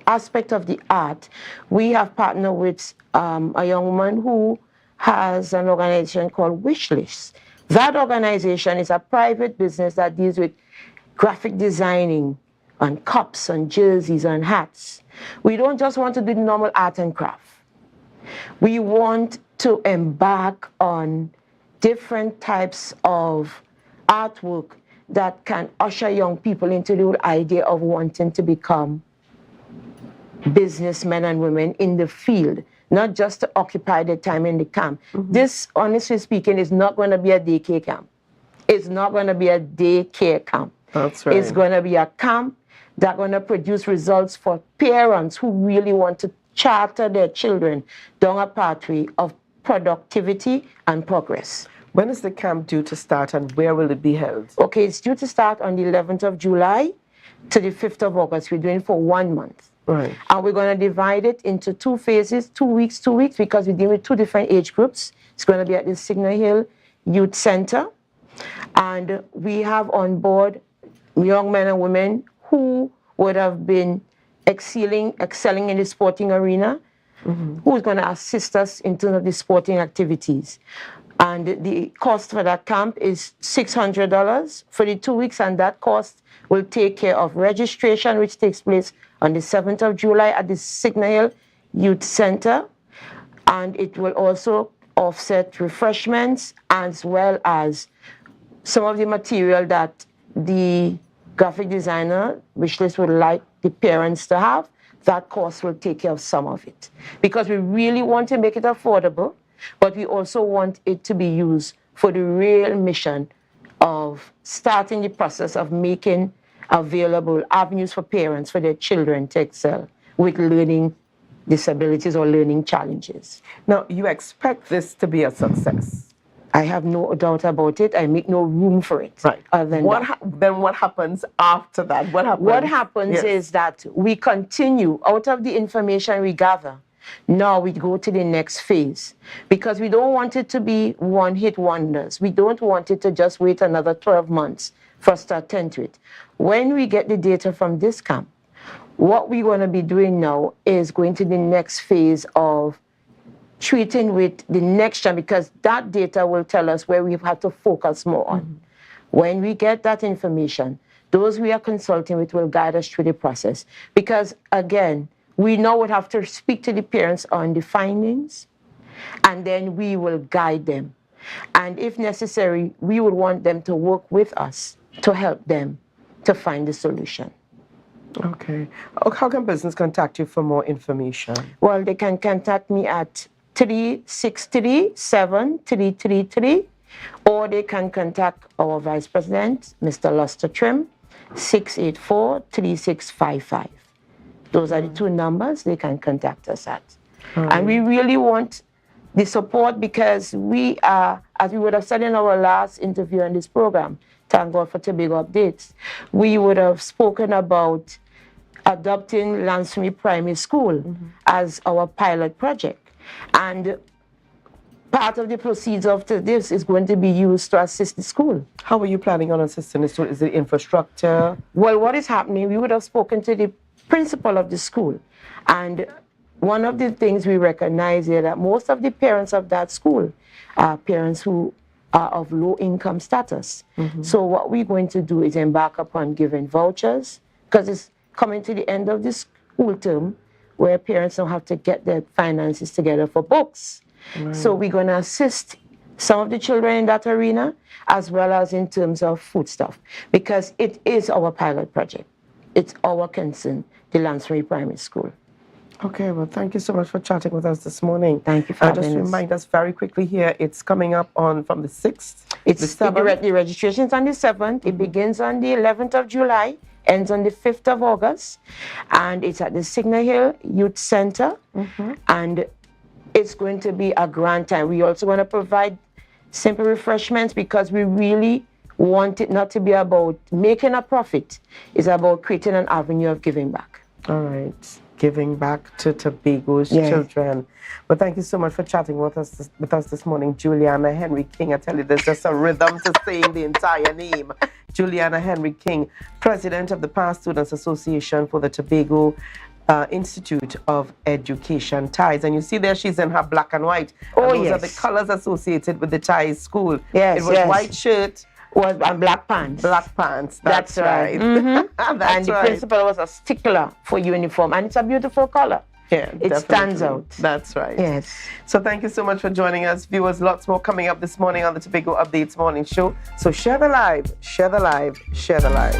aspect of the art, we have partnered with a young woman who has an organization called Wishlist. That organization is a private business that deals with graphic designing on cups, on jerseys, on hats. We don't just want to do normal art and craft. We want to embark on different types of artwork that can usher young people into the whole idea of wanting to become businessmen and women in the field, not just to occupy their time in the camp. This, honestly speaking, is not going to be a daycare camp. It's not going to be a daycare camp. That's right. It's going to be a camp that's going to produce results for parents who really want to charter their children down a pathway of productivity and progress. When is the camp due to start and where will it be held? Okay, it's due to start on the 11th of July to the 5th of August. We're doing it for 1 month. Right. And we're going to divide it into 2 phases, 2 weeks, because we deal with 2 different age groups. It's going to be at the Signal Hill Youth Center. And we have on board young men and women who would have been excelling in the sporting arena, who is going to assist us in terms of the sporting activities. And the cost for that camp is $600 for the 2 weeks, and that cost will take care of registration, which takes place on the 7th of July at the Signal Hill Youth Center. And it will also offset refreshments as well as some of the material that the graphic designer Wishlist would like the parents to have. That cost will take care of some of it. Because we really want to make it affordable, but we also want it to be used for the real mission of starting the process of making available avenues for parents, for their children to excel with learning disabilities or learning challenges. Now, you expect this to be a success? I have no doubt about it. I make no room for it. Right. Other than then what happens after that? What happens? What happens is that we continue out of the information we gather. Now we go to the next phase because we don't want it to be one-hit wonders. We don't want it to just wait another 12 months for us to attend to it. When we get the data from this camp, what we're going to be doing now is going to the next phase of treating with the next gen, because that data will tell us where we have to focus more on. When we get that information, those we are consulting with will guide us through the process. Because again, we now would have to speak to the parents on the findings, and then we will guide them. And if necessary, we would want them to work with us to help them to find the solution. Okay. How can business contact you for more information? Well, they can contact me at 363-7333, or they can contact our Vice President, Mr. Luster Trim, 684-3655. Those are the 2 numbers they can contact us at. And we really want the support because we are, as we would have said in our last interview on this program, thank God for Tobago Updates, we would have spoken about adopting Lansbury Primary School as our pilot project. And part of the proceeds of this is going to be used to assist the school. How are you planning on assisting the school? Is it infrastructure? Well, what is happening, we would have spoken to the principal of the school. And one of the things we recognize is that most of the parents of that school are parents who are of low income status. So what we're going to do is embark upon giving vouchers, because it's coming to the end of the school term, where parents don't have to get their finances together for books. So we're going to assist some of the children in that arena, as well as in terms of foodstuff, because it is our pilot project. It's our concern, the Lansbury Primary School. Okay, well, thank you so much for chatting with us this morning. Thank you for having us. Just remind us very quickly here, it's coming up from the 6th. The registration's on the 7th. It begins on the 11th of July, ends on the 5th of August, and it's at the Signal Hill Youth Center, and it's going to be a grand time. We also want to provide simple refreshments because we really want it not to be about making a profit. It's about creating an avenue of giving back. All right. Giving back to Tobago's children. But thank you so much for chatting with us this morning, Juliana Henry King. I tell you, there's just a rhythm to saying the entire name. Juliana Henry King, President of the Past Students Association for the Tobago Institute of Education ties. And you see there she's in her black and white. Oh, and those are yes. the colors associated with the ties school. Yes, it was yes. white shirt. And black pants. Black pants, That's right. That's And the right. principal was a stickler for uniform, and it's a beautiful color. Yeah, it stands definitely. out. That's right. Yes. So thank you so much for joining us. Viewers, lots more coming up this morning on the Tobago Updates Morning Show. So share the live, share the live, share the live.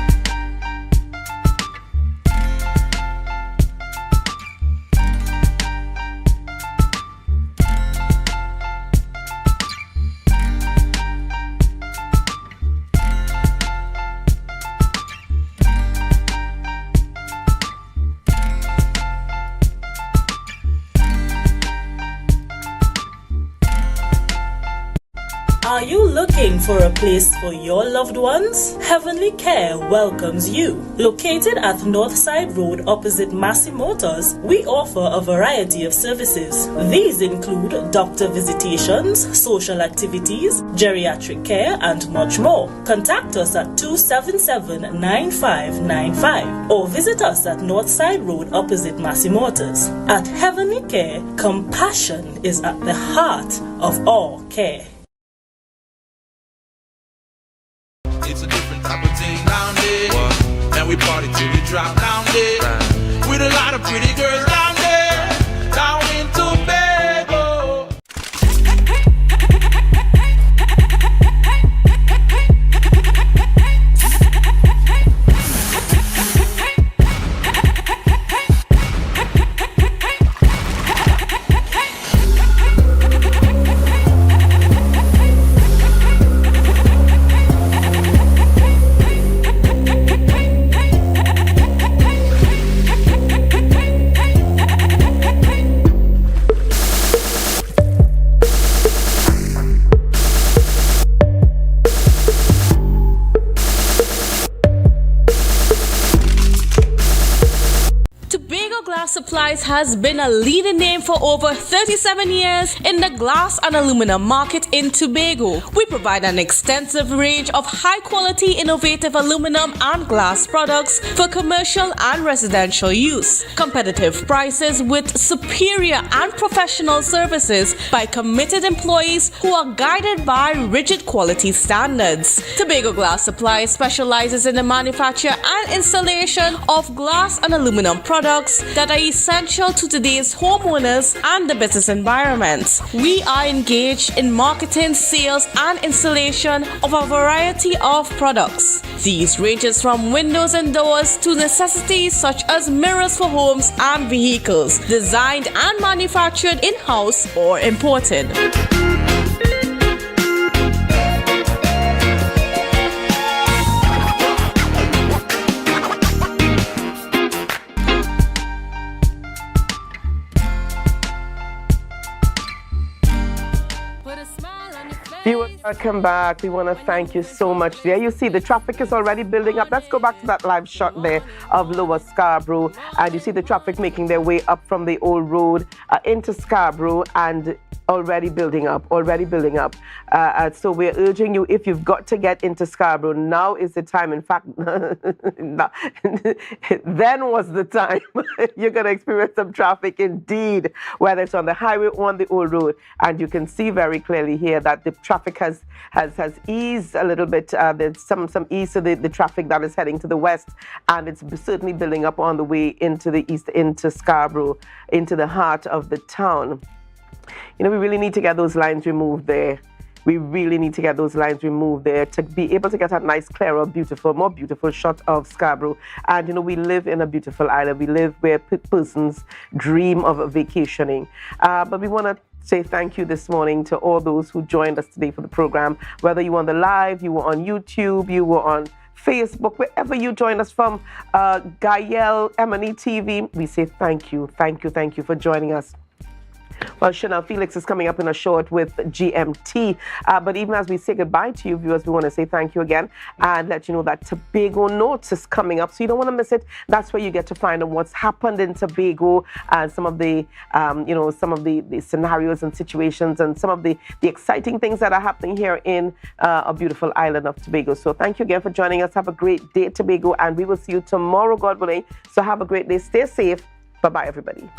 Are you looking for a place for your loved ones? Heavenly Care welcomes you. Located at Northside Road opposite Massey Motors, we offer a variety of services. These include doctor visitations, social activities, geriatric care, and much more. Contact us at 277-9595 or visit us at Northside Road opposite Massey Motors. At Heavenly Care, compassion is at the heart of all care. It's a different type of thing down there. And we party till we drop down there. With a lot of pretty girls down there. Down in Tobago. Tobago Glass Supplies has been a leading name for over 37 years in the glass and aluminum market in Tobago. We provide an extensive range of high-quality, innovative aluminum and glass products for commercial and residential use. Competitive prices with superior and professional services by committed employees who are guided by rigid quality standards. Tobago Glass Supplies specializes in the manufacture and installation of glass and aluminum products that are essential to today's homeowners and the business environment. We are engaged in marketing, sales, and installation of a variety of products. These ranges from windows and doors to necessities such as mirrors for homes and vehicles, designed and manufactured in-house or imported. Viewers, welcome back. We want to thank you so much. There you see the traffic is already building up. Let's go back to that live shot there of Lower Scarborough. And you see the traffic making their way up from the old road into Scarborough and already building up. So we're urging you, if you've got to get into Scarborough, now is the time. In fact, then was the time. You're going to experience some traffic indeed, whether it's on the highway or on the old road. And you can see very clearly here that the traffic has eased a little bit. There's some ease to the traffic that is heading to the west, and it's certainly building up on the way into the east, into Scarborough, into the heart of the town. You know, we really need to get those lines removed there. We really need to get those lines removed there to be able to get a nice, clearer, more beautiful shot of Scarborough. And, you know, we live in a beautiful island. We live where persons dream of vacationing. But we want to say thank you this morning to all those who joined us today for the program. Whether you were on the live, you were on YouTube, you were on Facebook, wherever you join us from, Gael, M&E TV, we say thank you for joining us. Well, Chanel Felix is coming up in a short with GMT. But even as we say goodbye to you, viewers, we want to say thank you again and let you know that Tobago Notes is coming up. So you don't want to miss it. That's where you get to find out what's happened in Tobago and some of the, some of the scenarios and situations and some of the exciting things that are happening here in a beautiful island of Tobago. So thank you again for joining us. Have a great day, Tobago, and we will see you tomorrow, God willing. So have a great day. Stay safe. Bye-bye, everybody.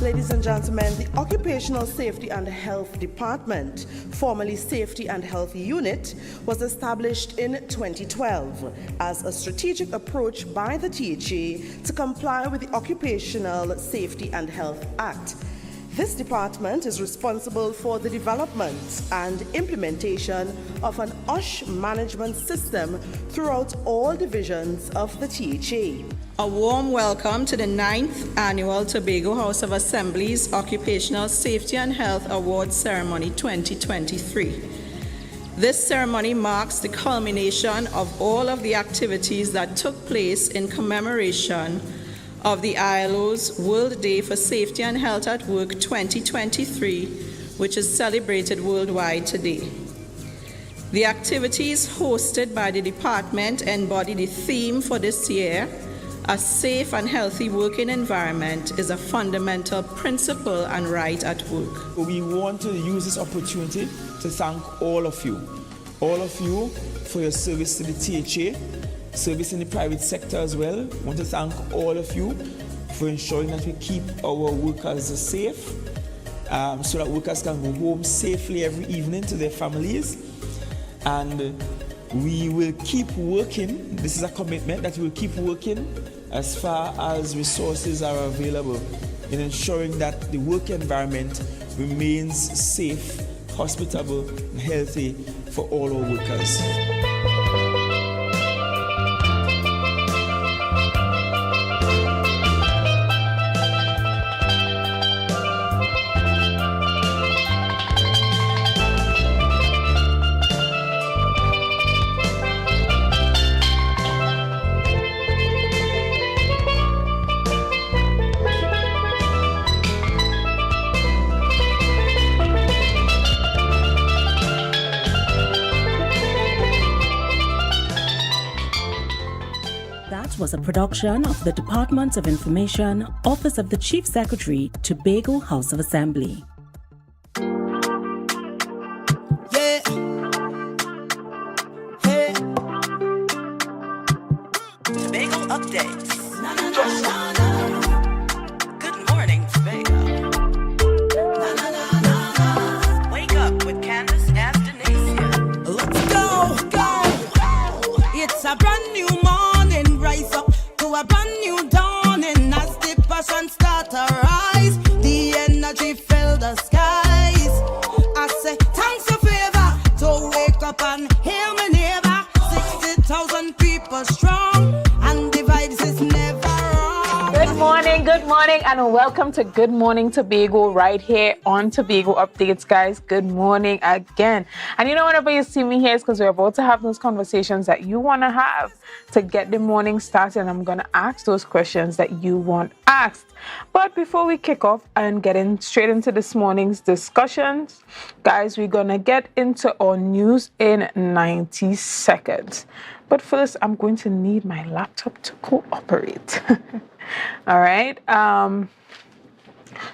Ladies and gentlemen, the Occupational Safety and Health Department, formerly Safety and Health Unit, was established in 2012 as a strategic approach by the THA to comply with the Occupational Safety and Health Act. This department is responsible for the development and implementation of an OSH management system throughout all divisions of the THA. A warm welcome to the 9th Annual Tobago House of Assembly's Occupational Safety and Health Awards Ceremony 2023. This ceremony marks the culmination of all of the activities that took place in commemoration of the ILO's World Day for Safety and Health at Work 2023, which is celebrated worldwide today. The activities hosted by the department embody the theme for this year. A safe and healthy working environment is a fundamental principle and right at work. We want to use this opportunity to thank all of you for your service to the THA, service in the private sector as well. I want to thank all of you for ensuring that we keep our workers safe, so that workers can go home safely every evening to their families. And we will keep working. This is a commitment that we will keep working as far as resources are available in ensuring that the work environment remains safe, hospitable, and healthy for all our workers. Was a production of the Department of Information, Office of the Chief Secretary, Tobago House of Assembly. Yeah. Hey. Tobago updates. Good morning, Tobago. Wake up with Candace and Denasia. Let's go. It's a brand new morning. Rise up to a brand new dawning as the passion start to rise. The energy fill the skies. I say thanks for favor to wake up and hear me neighbor. 60,000 people strong and the vibes is never wrong. Good morning, and welcome to Good Morning Tobago right here on Tobago Updates, guys. Good morning again. And you know, whenever you see me here, it's because we're about to have those conversations that you want to have to get the morning started. And I'm going to ask those questions that you want asked. But before we kick off and get straight into this morning's discussions, guys, we're going to get into our news in 90 seconds. But first, I'm going to need my laptop to cooperate. All right.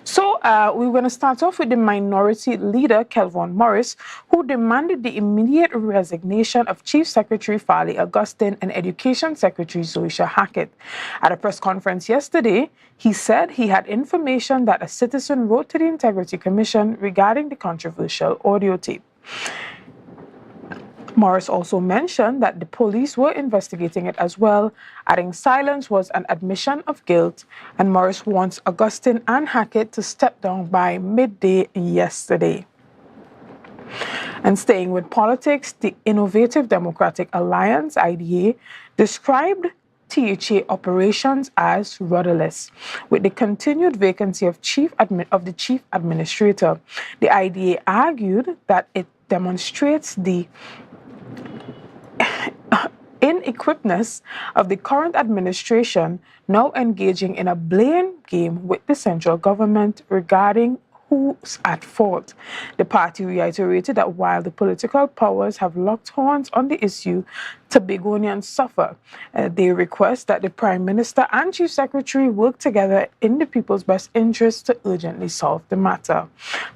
So we're going to start off with the minority leader, Kelvon Morris, who demanded the immediate resignation of Chief Secretary Farley Augustine and Education Secretary Zoisha Hackett. At a press conference yesterday, he said he had information that a citizen wrote to the Integrity Commission regarding the controversial audio tape. Morris also mentioned that the police were investigating it as well, adding silence was an admission of guilt, and Morris wants Augustine and Hackett to step down by midday yesterday. And staying with politics, the Innovative Democratic Alliance, IDA, described THA operations as rudderless, with the continued vacancy of the chief administrator. The IDA argued that it demonstrates the inequipness of the current administration, now engaging in a blame game with the central government regarding who's at fault. The party reiterated that while the political powers have locked horns on the issue, Tobagonians suffer. They request that the Prime Minister and Chief Secretary work together in the people's best interest to urgently solve the matter.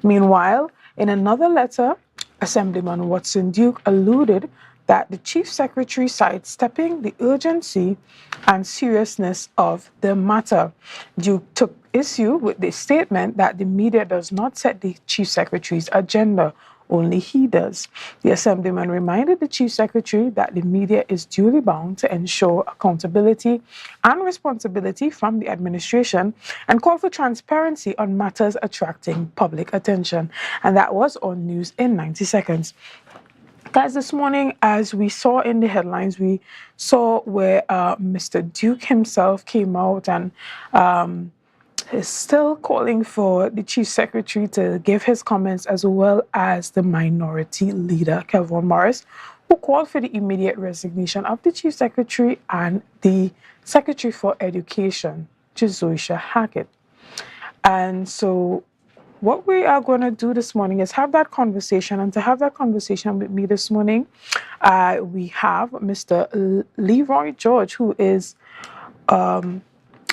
Meanwhile, in another letter, Assemblyman Watson Duke alluded that the Chief Secretary sidestepping the urgency and seriousness of the matter. Duke took issue with the statement that the media does not set the Chief Secretary's agenda, only he does. The Assemblyman reminded the Chief Secretary that the media is duly bound to ensure accountability and responsibility from the administration and called for transparency on matters attracting public attention. And that was on News in 90 Seconds. Guys, this morning, as we saw in the headlines, we saw where Mr. Duke himself came out and is still calling for the Chief Secretary to give his comments, as well as the minority leader, Kelvin Morris, who called for the immediate resignation of the Chief Secretary and the Secretary for Education, Joshua Hackett. And so what we are going to do this morning is have that conversation. And to have that conversation with me this morning, we have Mr. Leroy George, who is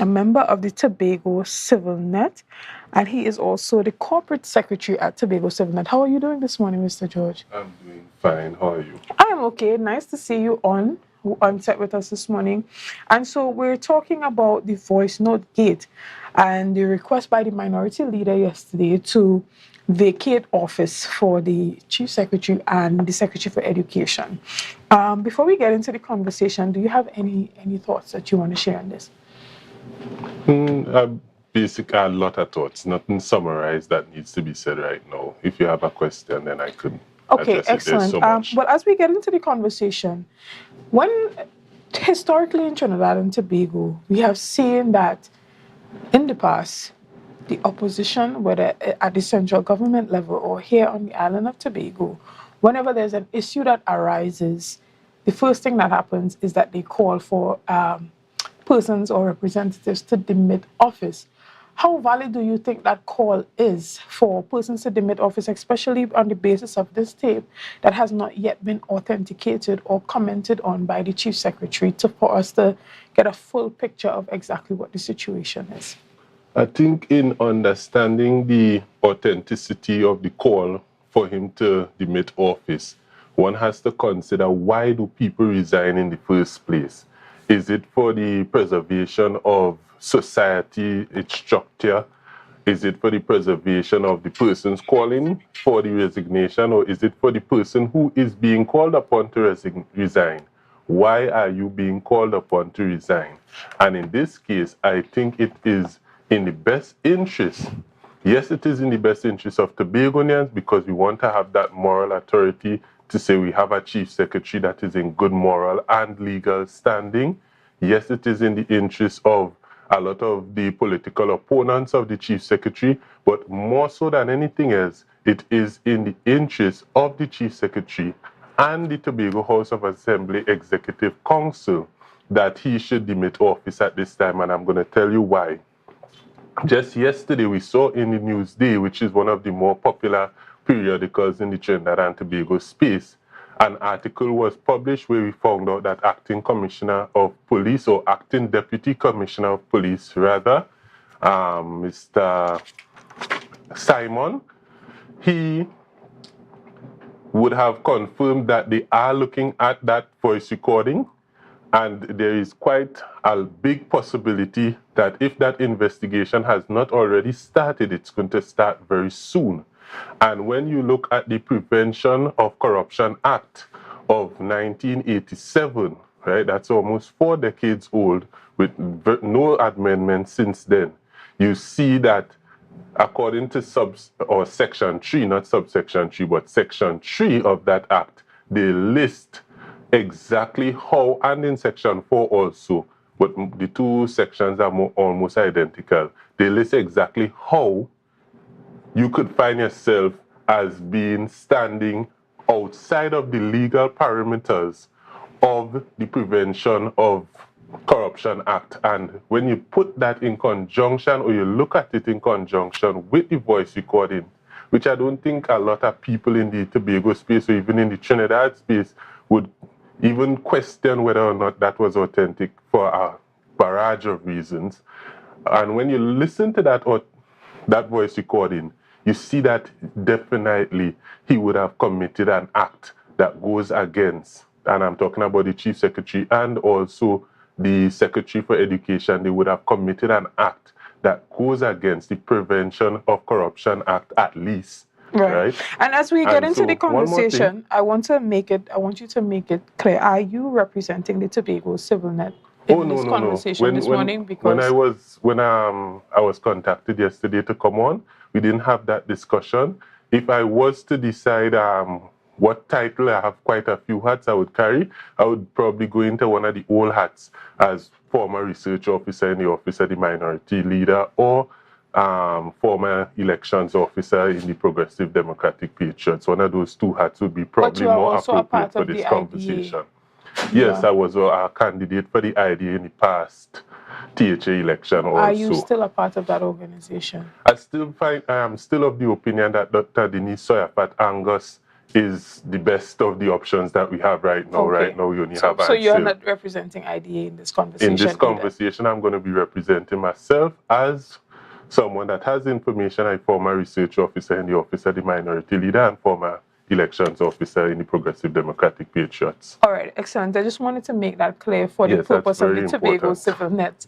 a member of the Tobago Civil Net, and he is also the corporate secretary at Tobago Civil Net. How are you doing this morning, Mr. George? I'm doing fine. How are you? I am okay. Nice to see you on set with us this morning. And so we're talking about the voice note gate and the request by the minority leader yesterday to vacate office for the Chief Secretary and the Secretary for Education. Before we get into the conversation, do you have any thoughts that you want to share on this? Basically, a lot of thoughts. Nothing summarized that needs to be said right now. If you have a question, then I could. Okay, excellent. Well, as we get into the conversation, when historically in Trinidad and Tobago, we have seen that in the past, the opposition, whether at the central government level or here on the island of Tobago, whenever there's an issue that arises, the first thing that happens is that they call for persons or representatives to demit office. How valid do you think that call is for persons to demit office, especially on the basis of this tape that has not yet been authenticated or commented on by the Chief Secretary for us to get a full picture of exactly what the situation is? I think in understanding the authenticity of the call for him to demit office, one has to consider, why do people resign in the first place? Is it for the preservation of society, its structure? Is it for the preservation of the persons calling for the resignation, or is it for the person who is being called upon to resign? Why are you being called upon to resign? And in this case, I think it is in the best interest. Yes, it is in the best interest of Tobagonians, because we want to have that moral authority to say we have a Chief Secretary that is in good moral and legal standing. Yes, it is in the interest of a lot of the political opponents of the Chief Secretary, but more so than anything else, it is in the interest of the Chief Secretary and the Tobago House of Assembly Executive Council that he should demit office at this time, and I'm going to tell you why. Just yesterday, we saw in the Newsday, which is one of the more popular periodicals in the Trinidad and Tobago space, an article was published where we found out that Acting Commissioner of Police, or Acting Deputy Commissioner of Police, rather, Mr. Simon, he would have confirmed that they are looking at that voice recording, and there is quite a big possibility that if that investigation has not already started, it's going to start very soon. And when you look at the Prevention of Corruption Act of 1987, right, that's almost 4 decades old with no amendment since then, you see that according to section 3, not subsection 3, but section 3 of that act, they list exactly how, and in section 4 also, but the two sections are almost identical, they list exactly how you could find yourself as being standing outside of the legal parameters of the Prevention of Corruption Act. And when you put that in conjunction, or you look at it in conjunction with the voice recording, which I don't think a lot of people in the Tobago space or even in the Trinidad space would even question whether or not that was authentic for a barrage of reasons. And when you listen to that voice recording, you see that definitely he would have committed an act that goes against, and I'm talking about the Chief Secretary and also the Secretary for Education, they would have committed an act that goes against the Prevention of Corruption Act at least. Right. And as we get into the conversation, I want you to make it clear. Are you representing the Tobago Civil Net in this conversation this morning? Because when I was contacted yesterday to come on, we didn't have that discussion. If I was to decide what title, I have quite a few hats I would carry. I would probably go into one of the old hats as former research officer in the Office of the Minority Leader, or former elections officer in the Progressive Democratic Patriots. One of those two hats would be probably more appropriate for this conversation. Yes, I was a candidate for the IDA in the past THA election also. Are you still a part of that organization? I am still of the opinion that Dr. Denise Soyafat Angus is the best of the options that we have right now. Okay. Right now, we only have. So you're not representing IDA in this conversation? In this conversation, I'm going to be representing myself as someone that has information. I'm former research officer in the Office of the Minority Leader and former elections officer in the Progressive Democratic Patriots. All right, excellent. I just wanted to make that clear for the purpose of the Tobago Civil Net,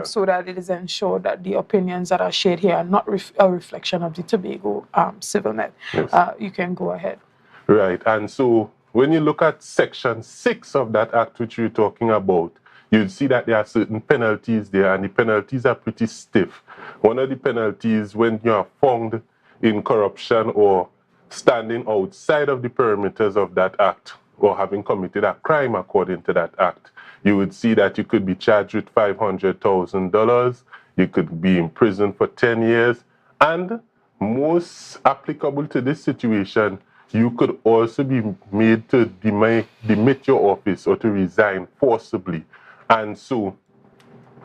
so that it is ensured that the opinions that are shared here are not a reflection of the Tobago Civil Net. Yes. You can go ahead. Right, and so when you look at Section 6 of that Act which you're talking about, you'll see that there are certain penalties there, and the penalties are pretty stiff. One of the penalties, when you are found in corruption or standing outside of the perimeters of that act, or having committed a crime according to that act, you would see that you could be charged with $500,000, you could be in prison for 10 years, and most applicable to this situation, you could also be made to demit your office or to resign forcibly. And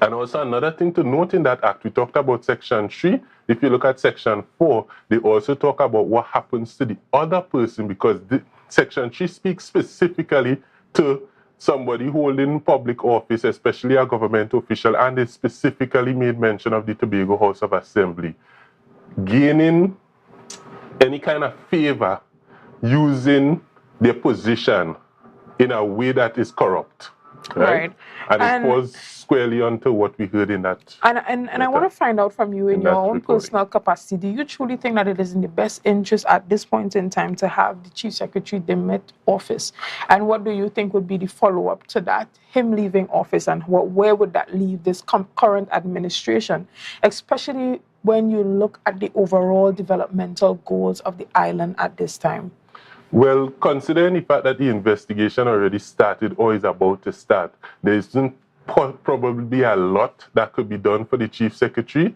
also another thing to note in that act, we talked about Section 3. If you look at Section 4, they also talk about what happens to the other person, because Section 3 speaks specifically to somebody holding public office, especially a government official, and it specifically made mention of the Tobago House of Assembly gaining any kind of favor using their position in a way that is corrupt. Right. And it falls squarely onto what we heard in that. And I want to find out from you, in your own personal capacity, do you truly think that it is in the best interest at this point in time to have the Chief Secretary demit office? And what do you think would be the follow-up to that, him leaving office, and where would that leave this current administration, especially when you look at the overall developmental goals of the island at this time? Well, considering the fact that the investigation already started or is about to start, there isn't probably a lot that could be done for the Chief Secretary.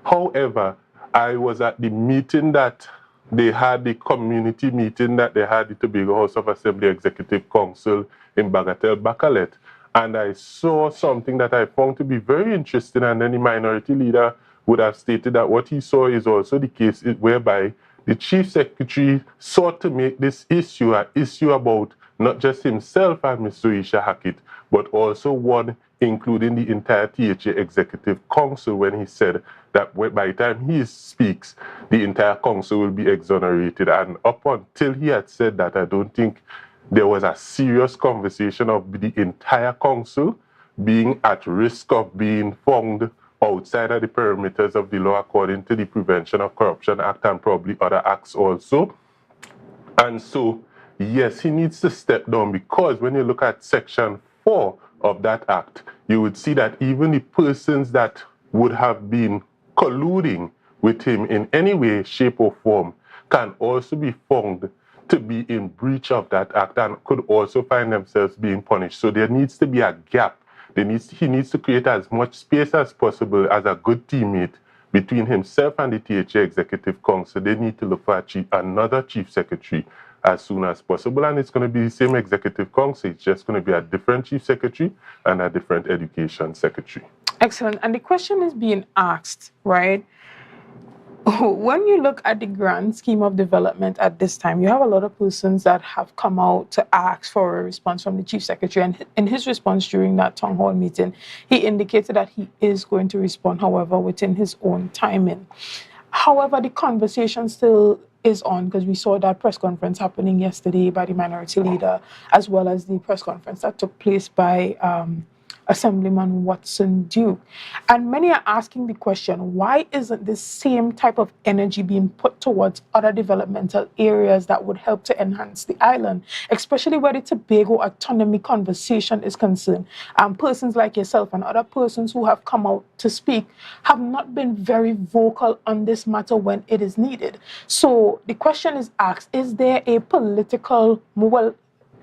However, I was at the meeting that they had, the community meeting that they had, the Tobago House of Assembly Executive Council in Bagatelle, Bacalet, and I saw something that I found to be very interesting, and then the minority leader would have stated that what he saw is also the case whereby the Chief Secretary sought to make this issue an issue about not just himself and Ms. Zoisha Hackett, but also one including the entire THA Executive Council, when he said that by the time he speaks, the entire council will be exonerated. And up until he had said that, I don't think there was a serious conversation of the entire council being at risk of being found outside of the perimeters of the law according to the Prevention of Corruption Act and probably other acts also. And so, yes, he needs to step down, because when you look at Section 4 of that act, you would see that even the persons that would have been colluding with him in any way, shape or form can also be found to be in breach of that act and could also find themselves being punished. So there needs to be a gap. He needs to create as much space as possible as a good teammate between himself and the THA Executive Council. They need to look for another Chief Secretary as soon as possible. And it's going to be the same executive council. It's just going to be a different chief secretary and a different education secretary. Excellent. And the question is being asked, right? When you look at the grand scheme of development at this time, you have a lot of persons that have come out to ask for a response from the chief secretary. And in his response during that town hall meeting, he indicated that he is going to respond, however, within his own timing. However, the conversation still is on, because we saw that press conference happening yesterday by the minority leader, as well as the press conference that took place by Assemblyman Watson Duke. And many are asking the question, why isn't this same type of energy being put towards other developmental areas that would help to enhance the island, especially where the Tobago autonomy conversation is concerned? Persons like yourself and other persons who have come out to speak have not been very vocal on this matter when it is needed. So the question is asked, is there a political, well,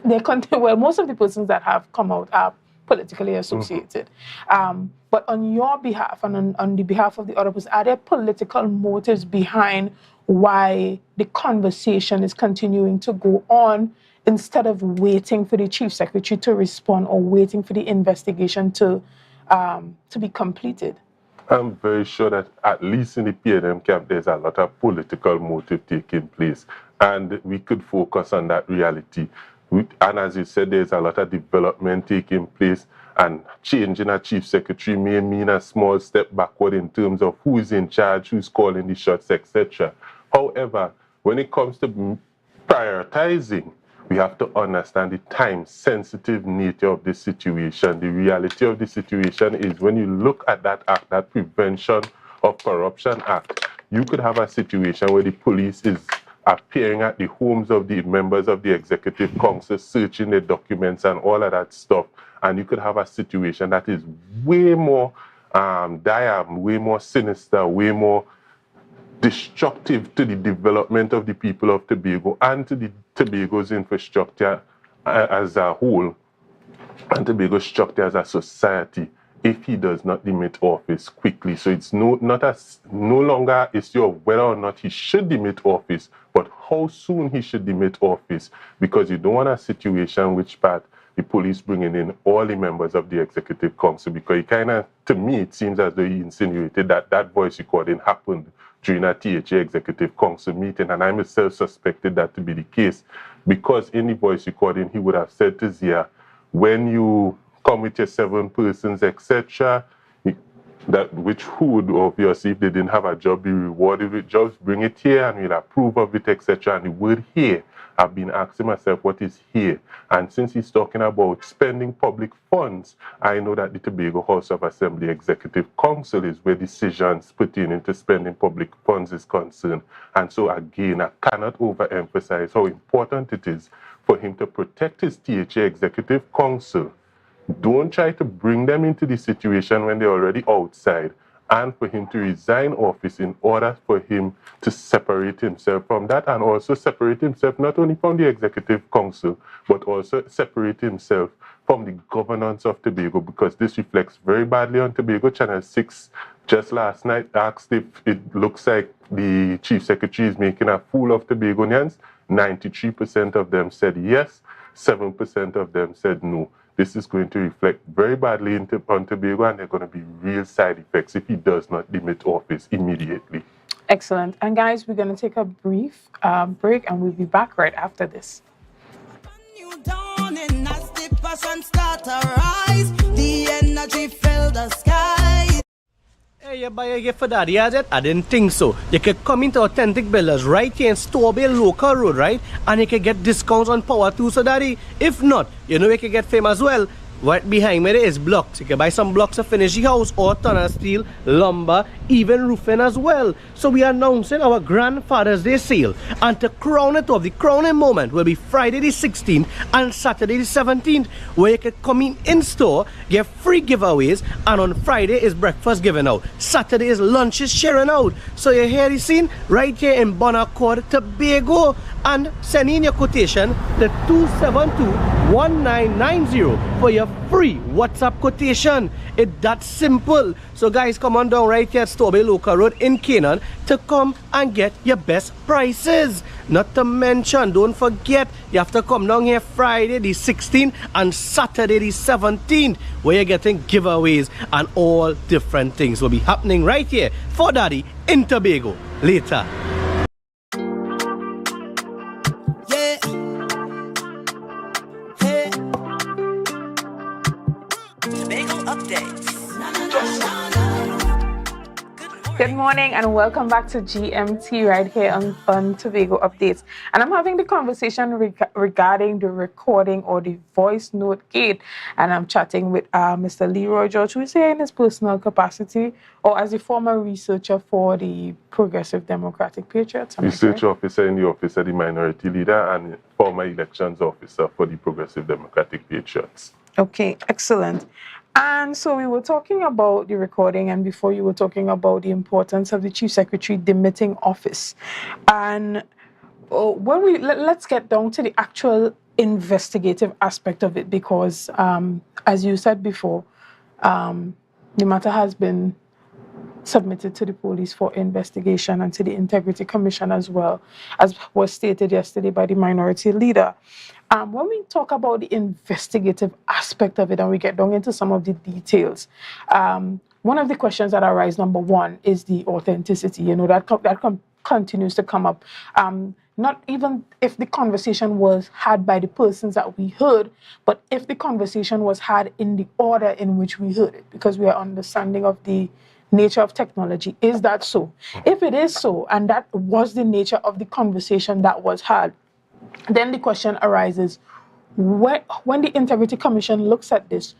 most of the persons that have come out are politically associated. But on your behalf and on the behalf of the other person, are there political motives behind why the conversation is continuing to go on instead of waiting for the chief secretary to respond or waiting for the investigation to be completed? I'm very sure that at least in the PNM camp, there's a lot of political motive taking place, and we could focus on that reality. And as you said, there's a lot of development taking place, and changing a chief secretary may mean a small step backward in terms of who is in charge, who's calling the shots, etc. However, when it comes to prioritizing, we have to understand the time-sensitive nature of the situation. The reality of the situation is when you look at that act, that Prevention of Corruption Act, you could have a situation where the police is appearing at the homes of the members of the executive council, searching their documents and all of that stuff. And you could have a situation that is way more dire, way more sinister, way more destructive to the development of the people of Tobago and to the Tobago's infrastructure as a whole, and Tobago's structure as a society, if he does not demit office quickly. So it's no longer an issue of whether or not he should demit office, but how soon he should demit office, because you don't want a situation which part the police bringing in all the members of the executive council, because it kind of, to me, it seems as though he insinuated that that voice recording happened during a THA executive council meeting, and I myself suspected that to be the case, because in the voice recording he would have said to Zia, when you come with your 7 persons, etc., that which would obviously, if they didn't have a job, be rewarded with jobs, bring it here and we'll approve of it, etc. And the word here, I've been asking myself, what is here? And since he's talking about spending public funds, I know that the Tobago House of Assembly Executive Council is where decisions pertaining to spending public funds is concerned. And so again, I cannot overemphasize how important it is for him to protect his THA Executive Council. Don't try to bring them into the situation when they're already outside, and for him to resign office in order for him to separate himself from that, and also separate himself not only from the Executive Council, but also separate himself from the governance of Tobago, because this reflects very badly on Tobago. Channel 6 just last night asked if it looks like the Chief Secretary is making a fool of Tobagonians. 93% of them said yes, 7% of them said no. This is going to reflect very badly on Tobago, and there are going to be real side effects if he does not demit office immediately. Excellent. And guys, we're going to take a brief break, and we'll be back right after this. The energy fill the sky. Hey, you buy a gift for that, yeah? I didn't think so. You could come into Authentic Builders right here in Tobago local road, right? And you can get discounts on power tools, so daddy. If not, you know you can get fame as well. Right behind me there is blocks. You can buy some blocks to finish the house, or tunnel steel, lumber, even roofing as well. So we are announcing our Grandfather's Day sale. And to crown it off, the crowning moment will be Friday the 16th and Saturday the 17th, where you can come in store, get free giveaways, and on Friday is breakfast given out. Saturday is lunches sharing out. So you hear the scene right here in Bonaccord, Tobago, and send in your quotation to 272-1990 for your free WhatsApp quotation. It's that simple. So guys, come on down right here at Tobago Local Road in Canaan to come and get your best prices. Not to mention, don't forget, you have to come down here Friday the 16th and Saturday the 17th, where you're getting giveaways and all different things will be happening right here for Daddy in Tobago. Later. Yeah. Hey. Tobago updates. Good morning and welcome back to GMT right here on Tobago Updates. And I'm having the conversation regarding the recording or the voice note gate. And I'm chatting with Mr. Leroy George, who is here in his personal capacity or as a former researcher for the Progressive Democratic Patriots. Research officer in the Office of the Minority Leader and former elections officer for the Progressive Democratic Patriots. Okay, excellent. And so we were talking about the recording, and before you were talking about the importance of the Chief Secretary demitting office. And when let's get down to the actual investigative aspect of it, because as you said before, the matter has been submitted to the police for investigation and to the Integrity Commission as well, as was stated yesterday by the minority leader. When we talk about the investigative aspect of it and we get down into some of the details, one of the questions that arise, number one, is the authenticity. You know, that continues to come up. Not even if the conversation was had by the persons that we heard, but if the conversation was had in the order in which we heard it, because we are understanding of the nature of technology. Is that so? If it is so, and that was the nature of the conversation that was had, then the question arises, when the Integrity Commission looks at this,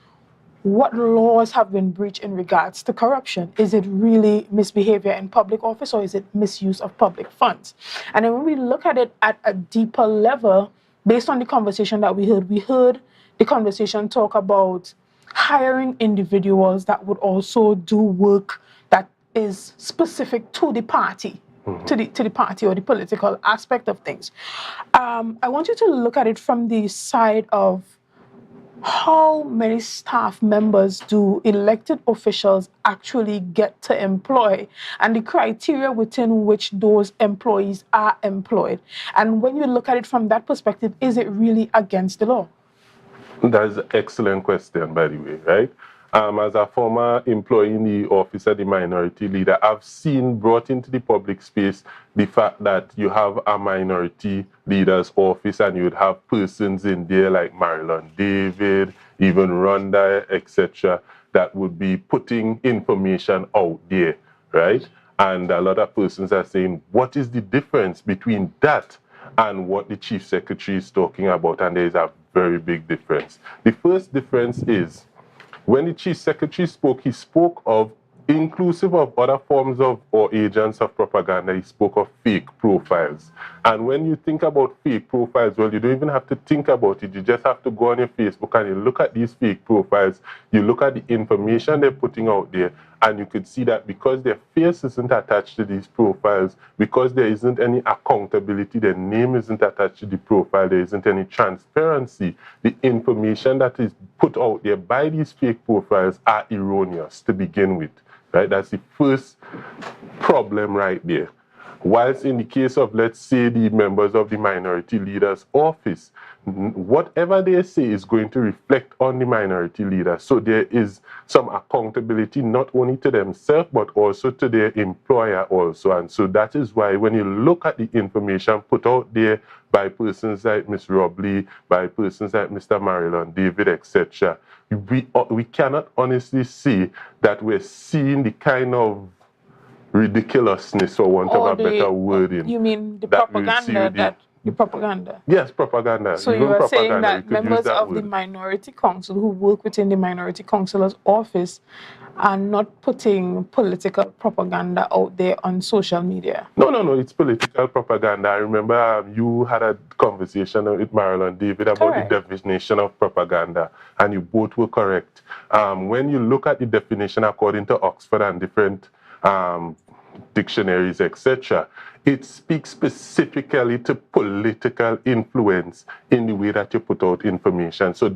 what laws have been breached in regards to corruption? Is it really misbehavior in public office, or is it misuse of public funds? And then when we look at it at a deeper level, based on the conversation that we heard the conversation talk about hiring individuals that would also do work that is specific to the party. To the party or the political aspect of things. I want you to look at it from the side of how many staff members do elected officials actually get to employ and the criteria within which those employees are employed. And when you look at it from that perspective, is it really against the law? That's an excellent question, by the way, right? As a former employee in the Office of the Minority Leader, I've seen brought into the public space the fact that you have a minority leader's office and you would have persons in there like Marilyn David, even Rhonda, etc., that would be putting information out there, right? And a lot of persons are saying, what is the difference between that and what the Chief Secretary is talking about? And there is a very big difference. The first difference is, when the Chief Secretary spoke, he spoke of, inclusive of other forms of or agents of propaganda, he spoke of fake profiles. And when you think about fake profiles, well, you don't even have to think about it. You just have to go on your Facebook and you look at these fake profiles, you look at the information they're putting out there, and you could see that because their face isn't attached to these profiles, because there isn't any accountability, their name isn't attached to the profile, there isn't any transparency, the information that is put out there by these fake profiles are erroneous to begin with, right? That's the first problem right there. Whilst in the case of, let's say, the members of the minority leader's office, whatever they say is going to reflect on the minority leader. So there is some accountability not only to themselves, but also to their employer also. And so that is why when you look at the information put out there by persons like Ms. Robley, by persons like Mr. Marilyn David, etc., we cannot honestly say that we're seeing the kind of ridiculousness, for want of a better wording. You mean the propaganda the propaganda? Yes, propaganda. So you are saying that members of the Minority Council who work within the Minority Councilor's office are not putting political propaganda out there on social media? No, it's political propaganda. I remember you had a conversation with Marilyn David about the definition of propaganda, and you both were correct. When you look at the definition according to Oxford and different dictionaries, etc., it speaks specifically to political influence in the way that you put out information. So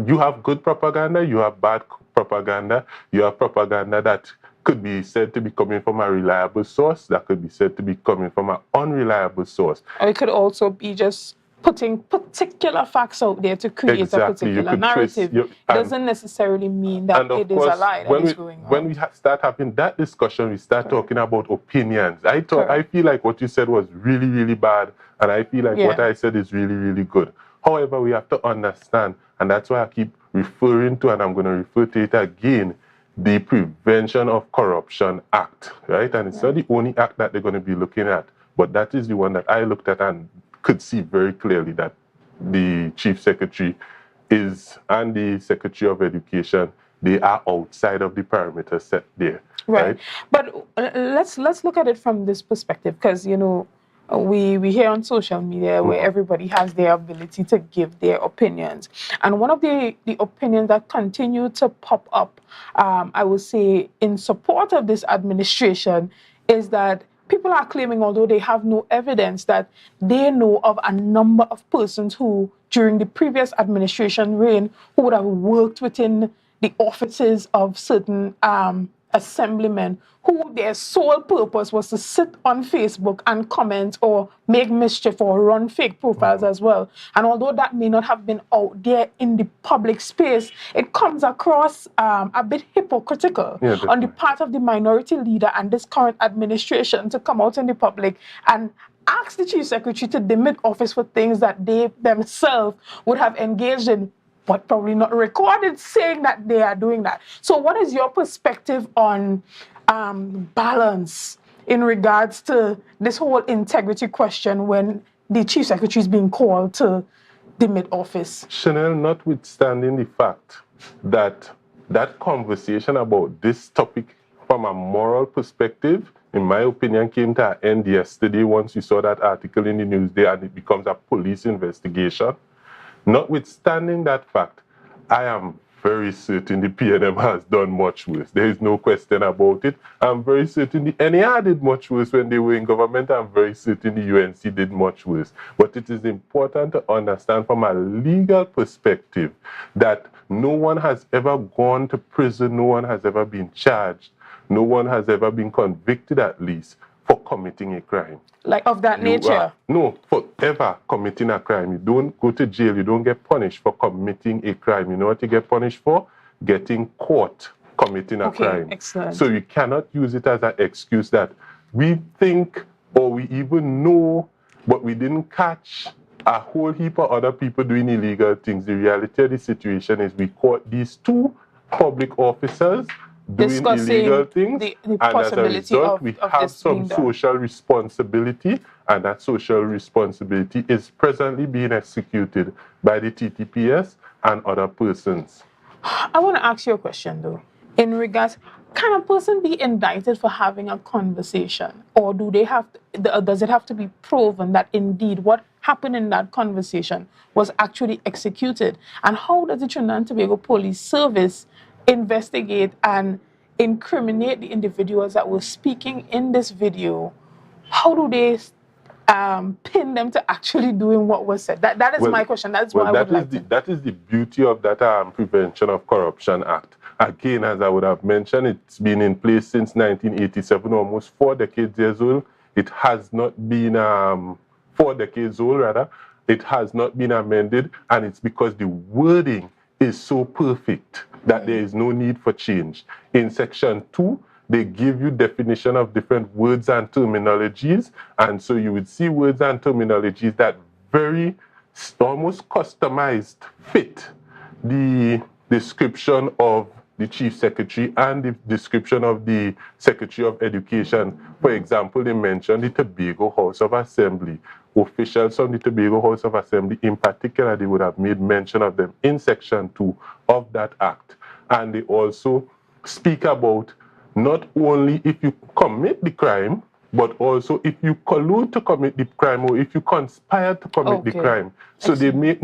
you have good propaganda, you have bad propaganda, you have propaganda that could be said to be coming from a reliable source, that could be said to be coming from an unreliable source. Or it could also be just putting particular facts out there to create a particular narrative. It doesn't necessarily mean that it is a lie that is going on. When we start having that discussion, we start talking about opinions. I feel like what you said was really, really bad, and I feel like what I said is really, really good. However, we have to understand, and that's why I keep referring to, and I'm going to refer to it again, the Prevention of Corruption Act, right? And it's not the only act that they're going to be looking at, but that is the one that I looked at and could see very clearly that the Chief Secretary and the Secretary of Education, they are outside of the parameters set there. Right. But let's look at it from this perspective, because, you know, we hear on social media where everybody has their ability to give their opinions. And one of the opinions that continue to pop up, I would say, in support of this administration is that people are claiming, although they have no evidence, that they know of a number of persons who, during the previous administration reign, who would have worked within the offices of certain assemblymen, who their sole purpose was to sit on Facebook and comment or make mischief or run fake profiles as well. And although that may not have been out there in the public space, it comes across a bit hypocritical on the part of the minority leader and this current administration to come out in the public and ask the Chief Secretary to demit office for things that they themselves would have engaged in, but probably not recorded, saying that they are doing that. So what is your perspective on balance in regards to this whole integrity question when the Chief Secretary is being called to demit office? Chanel, notwithstanding the fact that that conversation about this topic from a moral perspective, in my opinion, came to an end yesterday once you saw that article in the news there and it becomes a police investigation. Notwithstanding that fact, I am very certain the PNM has done much worse. There is no question about it. I'm very certain the NAR did much worse when they were in government. I'm very certain the UNC did much worse. But it is important to understand from a legal perspective that no one has ever gone to prison, no one has ever been charged, no one has ever been convicted at least for committing a crime. Like of that nature? No, for ever committing a crime. You don't go to jail, you don't get punished for committing a crime. You know what you get punished for? Getting caught committing a crime. Excellent. So you cannot use it as an excuse that we think or we even know, but we didn't catch a whole heap of other people doing illegal things. The reality of the situation is we caught these two public officers doing illegal things, the and as a result, we have some social responsibility, and that social responsibility is presently being executed by the TTPS and other persons. I want to ask you a question, though. In regards, can a person be indicted for having a conversation, or do they have does it have to be proven that indeed what happened in that conversation was actually executed? And how does the Trinidad and Tobago Police Service investigate and incriminate the individuals that were speaking in this video? How do they pin them to actually doing what was said? That is my question. That's what I would like to. That is the beauty of that Prevention of Corruption Act. Again, as I would have mentioned, it's been in place since 1987, almost 4 decades years old. It has not been 4 decades old, rather. It has not been amended, and it's because the wording is so perfect that there is no need for change. In Section 2, they give you definition of different words and terminologies, and so you would see words and terminologies that very almost customized fit the description of the Chief Secretary and the description of the Secretary of Education. For example, they mentioned the Tobago House of Assembly. Officials from the Tobago House of Assembly, in particular, they would have made mention of them in Section 2 of that Act. And they also speak about not only if you commit the crime, but also if you collude to commit the crime or if you conspire to commit the crime. So they make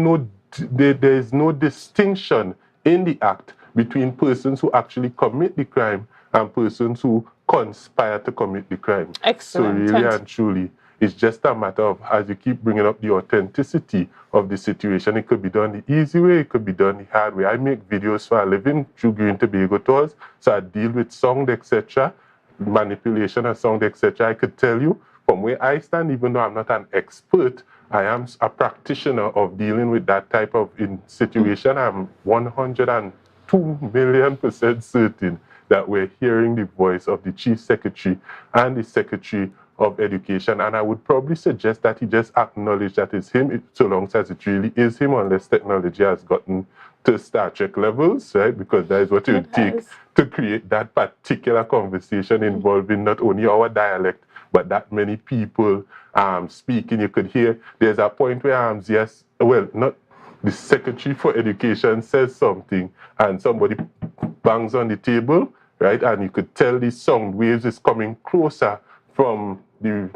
there is no distinction in the Act between persons who actually commit the crime and persons who conspire to commit the crime. Excellent. So really and truly, It's just a matter of, as you keep bringing up the authenticity of the situation, it could be done the easy way, it could be done the hard way. I make videos for a living through Green Tobago tours, so I deal with sound, etc., manipulation of sound, etc. I could tell you from where I stand, even though I'm not an expert, I am a practitioner of dealing with that type of situation. I'm 102 million% certain that we're hearing the voice of the Chief Secretary and the Secretary of Education. And I would probably suggest that he just acknowledge that it's him, so long as it really is him, unless technology has gotten to Star Trek levels, right? Because that is what it would take to create that particular conversation involving not only our dialect, but that many people speaking. You could hear there's a point where yes, well, not the Secretary for Education says something and somebody bangs on the table, right? And you could tell the sound waves is coming closer from the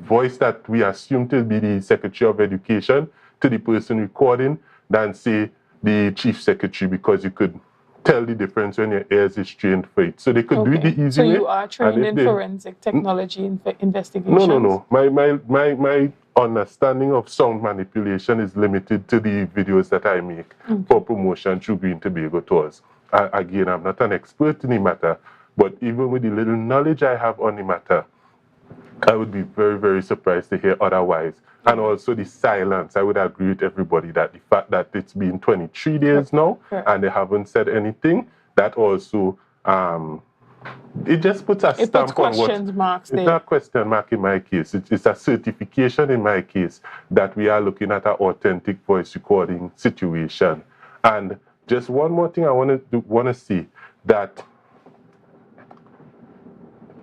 voice that we assume to be the Secretary of Education to the person recording than, say, the Chief Secretary, because you could tell the difference when your ears is trained for it. So they could do it the easy way. So you are trained in forensic technology investigations? No. My understanding of sound manipulation is limited to the videos that I make for promotion through Green Tobago tours. Again, I'm not an expert in the matter, but even with the little knowledge I have on the matter, I would be very, very surprised to hear otherwise. And also the silence. I would agree with everybody that the fact that it's been 23 days now and they haven't said anything, that also, it just puts a stamp on what... It's not a question mark in my case. It's a certification in my case that we are looking at an authentic voice recording situation. And just one more thing I want to see, that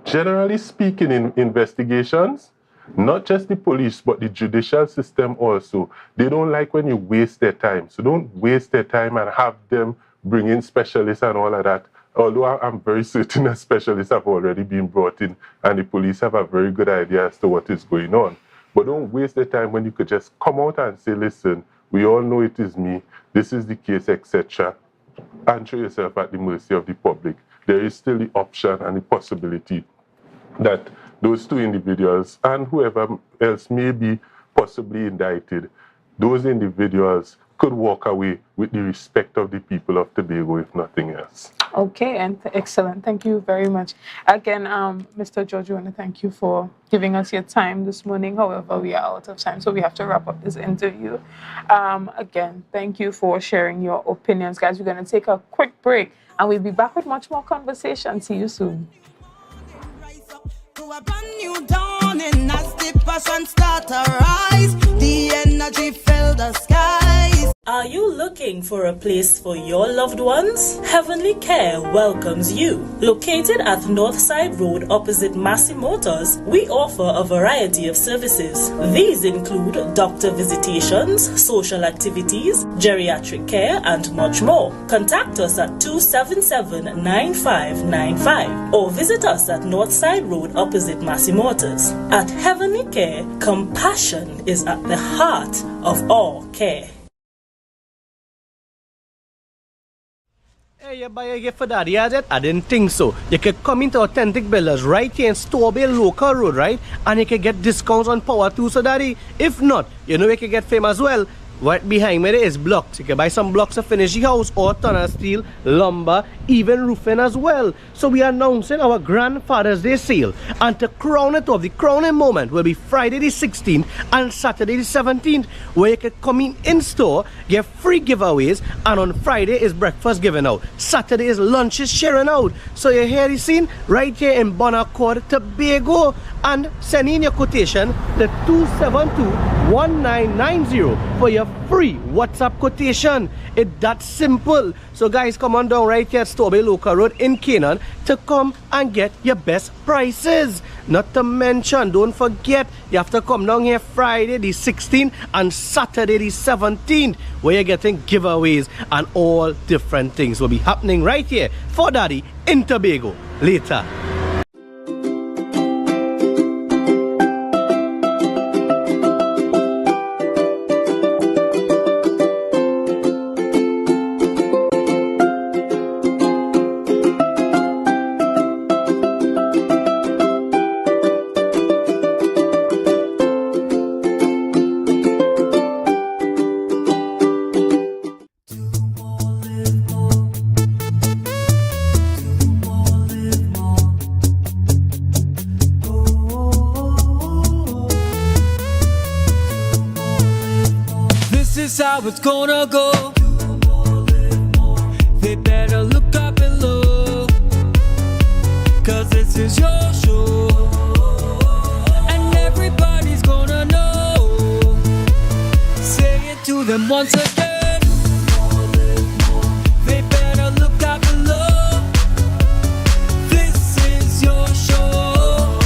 generally speaking in investigations, not just the police, but the judicial system also, they don't like when you waste their time. So don't waste their time and have them bring in specialists and all of that. Although I'm very certain that specialists have already been brought in and the police have a very good idea as to what is going on. But don't waste their time when you could just come out and say, listen, we all know it is me, this is the case, etc. And throw yourself at the mercy of the public. There is still the option and the possibility that those two individuals and whoever else may be possibly indicted, those individuals could walk away with the respect of the people of Tobago, if nothing else. Okay, and excellent. Thank you very much. Again, Mr. George, I want to thank you for giving us your time this morning. However, we are out of time, so we have to wrap up this interview. Again, thank you for sharing your opinions. Guys, we're going to take a quick break, and we'll be back with much more conversation. See you soon. To a brand new dawning as the passion start to rise, the energy fill the skies. Are you looking for a place for your loved ones? Heavenly Care welcomes you. Located at Northside Road opposite Massey Motors, we offer a variety of services. These include doctor visitations, social activities, geriatric care, and much more. Contact us at 277-9595 or visit us at Northside Road opposite Massey Motors. At Heavenly Care, compassion is at the heart of all care. Hey, you buy a gift for that, yeah? I didn't think so. You can come into Authentic Builders right here in Tobago local road, right? And you can get discounts on power tools, so daddy. If not, you know you can get fame as well. Right behind me there is blocks. You can buy some blocks to finish the house, or tunnel steel, lumber, even roofing as well. So we are announcing our Grandfather's Day sale. And to crown it off, the crowning moment will be Friday the 16th and Saturday the 17th, where you can come in store, get free giveaways, and on Friday is breakfast given out. Saturday is lunches sharing out. So you hear the scene right here in Bonaccord, Tobago, and send in your quotation to 272-1990 for your free WhatsApp quotation. It's that simple. So guys, come on down right here at Tobago Local Road in Canaan to come and get your best prices. Not to mention, don't forget, you have to come down here Friday the 16th and Saturday the 17th, where you're getting giveaways and all different things will be happening right here for Daddy in Tobago. Later. how it's gonna go. They better look up below, 'cause this is your show, and everybody's gonna know. Say it to them once again. They better look up below. This is your show,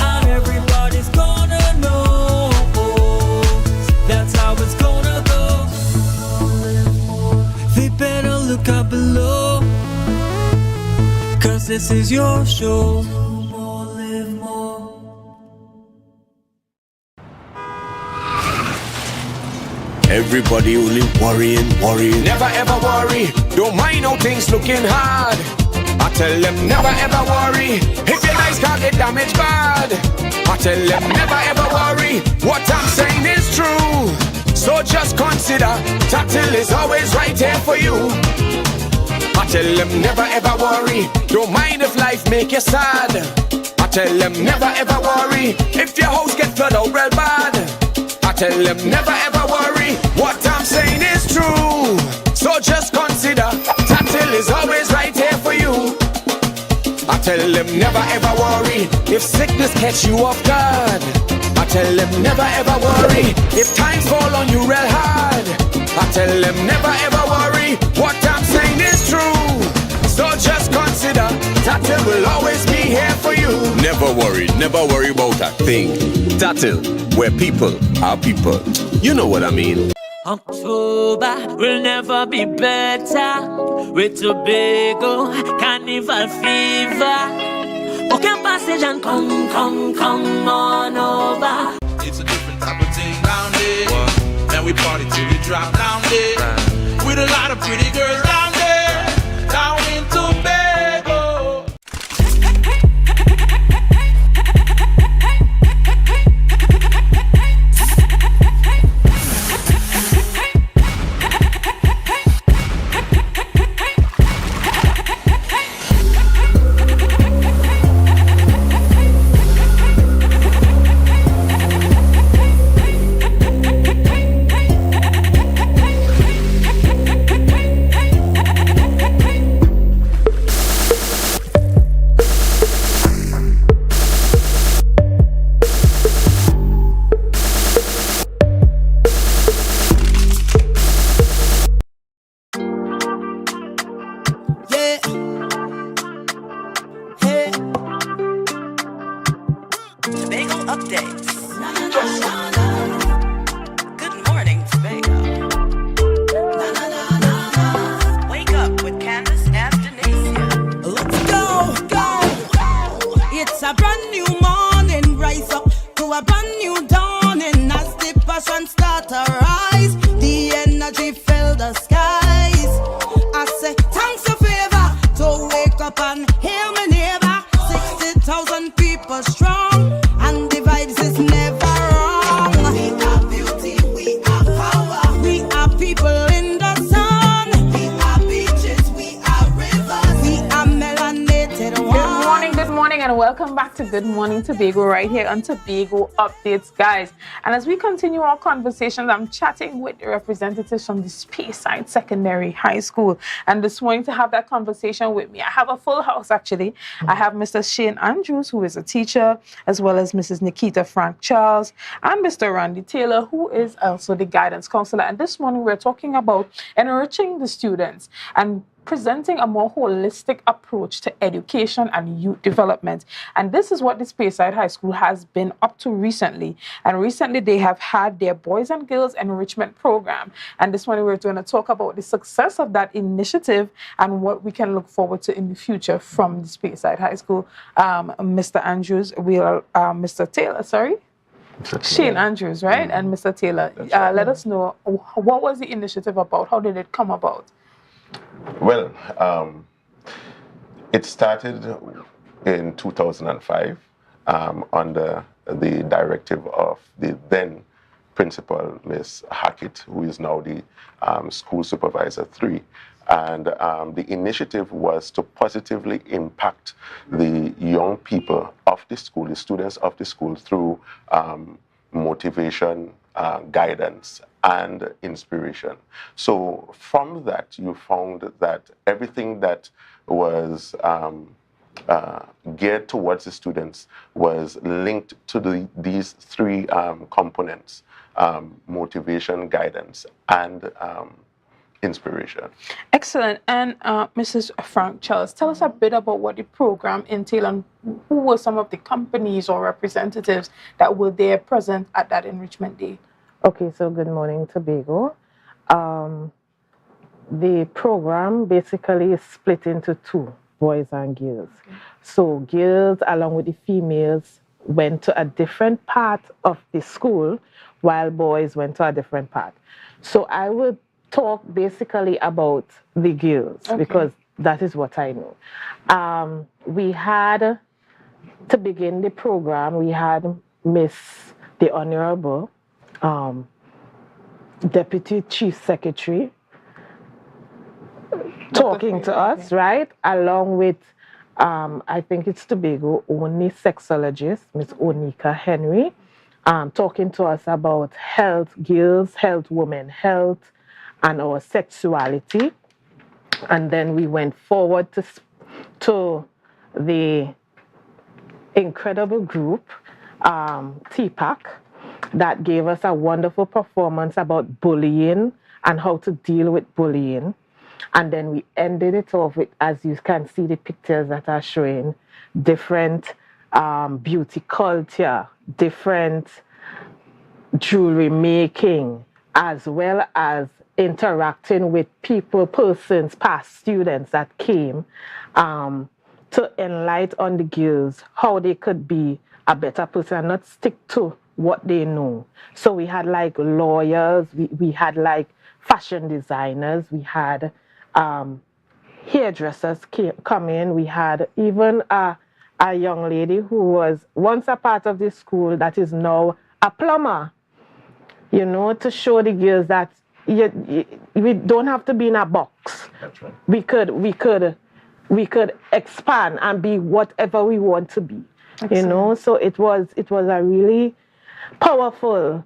and everybody's gonna know. That's how it's gonna go. They better look up below, 'cause this is your show. Everybody only worrying. Never ever worry. Don't mind how things looking hard. I tell them never ever worry. If your nice can't get damaged bad. I tell them never ever worry. What I'm saying is true. So just consider Tatil is always right here for you. I tell them never ever worry. Don't mind if life make you sad. I tell them never ever worry. If your house get flooded out real bad. I tell them never ever worry. What I'm saying is true. So just consider Tatil is always right here for you. I tell them never ever worry. If sickness catch you off guard. I tell them never ever worry. If times fall on you real hard. I tell them never ever worry. What I'm saying is true. So just consider Tatil will always be here for you. Never worry about a thing. Tatil, where people are people. You know what I mean. October will never be better. With Tobago, carnival fever. Book your passage and come on over. It's a different type of thing down there. And we party till we drop down there. With a lot of pretty girls down there. Down in Tobago. Tobago updates. Good morning, Tobago. Wake up with Candace and Denise. Let's go. It's a brand new morning. Rise up to a brand new dawning. As the passion start to rise, the energy fill the skies. I say thanks a favor to wake up and hear me neighbor. 60,000 people strong, and the vibes is never wrong. We are beauty, we are power. We are people in the sun. We are beaches, we are rivers. We are melanated one. Good morning, and welcome back to Good Morning Tobago right here on Tobago Updates, guys. And as we continue our conversations, I'm chatting with the representatives from the Speyside Secondary High School. And this morning to have that conversation with me, I have a full house actually. I have Mr. Shane Andrews, who is a teacher, as well as Mrs. Nikita Frank Charles, and Mr. Randy Taylor, who is also the guidance counselor. And this morning we're talking about enriching the students and presenting a more holistic approach to education and youth development. And this is what the Speyside High School has been up to recently. And recently they have had their Boys and Girls Enrichment program. And this morning we're going to talk about the success of that initiative and what we can look forward to in the future from the Speyside High School. Mr. Andrews, Mr. Taylor, sorry? Shane Andrews, right? And Mr. Taylor, let us know, what was the initiative about? How did it come about? Well, it started in 2005 under the directive of the then principal, Ms. Hackett, who is now the school supervisor 3. And the initiative was to positively impact the young people of the school, the students of the school, through motivation, guidance and inspiration. So from that, you found that everything that was geared towards the students was linked to these three components: motivation, guidance, and inspiration. Excellent. And Mrs. Frank Charles, tell us a bit about what the program entailed and who were some of the companies or representatives that were there present at that Enrichment Day? Okay, so good morning, Tobago. The program basically is split into two, boys and girls. Okay. So girls along with the females went to a different part of the school while boys went to a different part. So I would talk basically about the girls because that is what I know. We had, to begin the program, we had Miss the Honorable Deputy Chief Secretary talking to us, right? Along with, I think it's Tobago only sexologist, Miss Onika Henry, talking to us about health, girls, health, women, health, and our sexuality. And then we went forward to the incredible group, TPAC, that gave us a wonderful performance about bullying and how to deal with bullying. And then we ended it off with, as you can see the pictures that are showing, different beauty culture, different jewelry making, as well as interacting with people, persons, past students that came to enlighten on the girls how they could be a better person and not stick to what they know. So we had like lawyers, we had like fashion designers, we had hairdressers come in, we had even a young lady who was once a part of the school that is now a plumber, you know, to show the girls that we don't have to be in a box. That's right. We could expand and be whatever we want to be. Excellent. You know, so it was a really powerful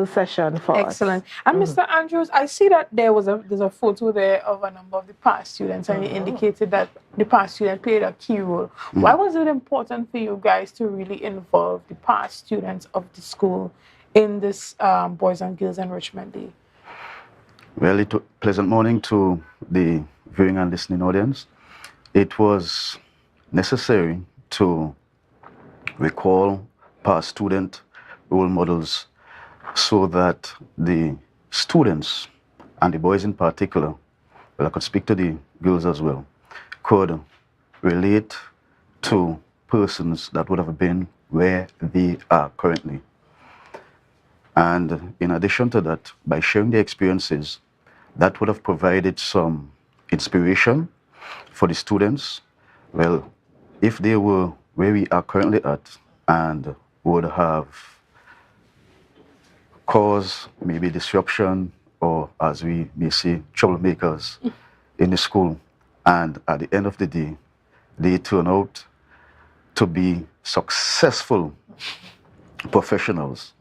session for us. Excellent. And Mr. Andrews, I see that there's a photo there of a number of the past students, and you indicated that the past student played a key role. Why was it important for you guys to really involve the past students of the school in this Boys and Girls Enrichment Day? Well, pleasant morning to the viewing and listening audience. It was necessary to recall past student role models so that the students, and the boys in particular, well, I could speak to the girls as well, could relate to persons that would have been where they are currently. And in addition to that, by sharing their experiences, that would have provided some inspiration for the students. Well, if they were where we are currently at and would have caused maybe disruption or, as we may say, troublemakers in the school, and at the end of the day, they turn out to be successful professionals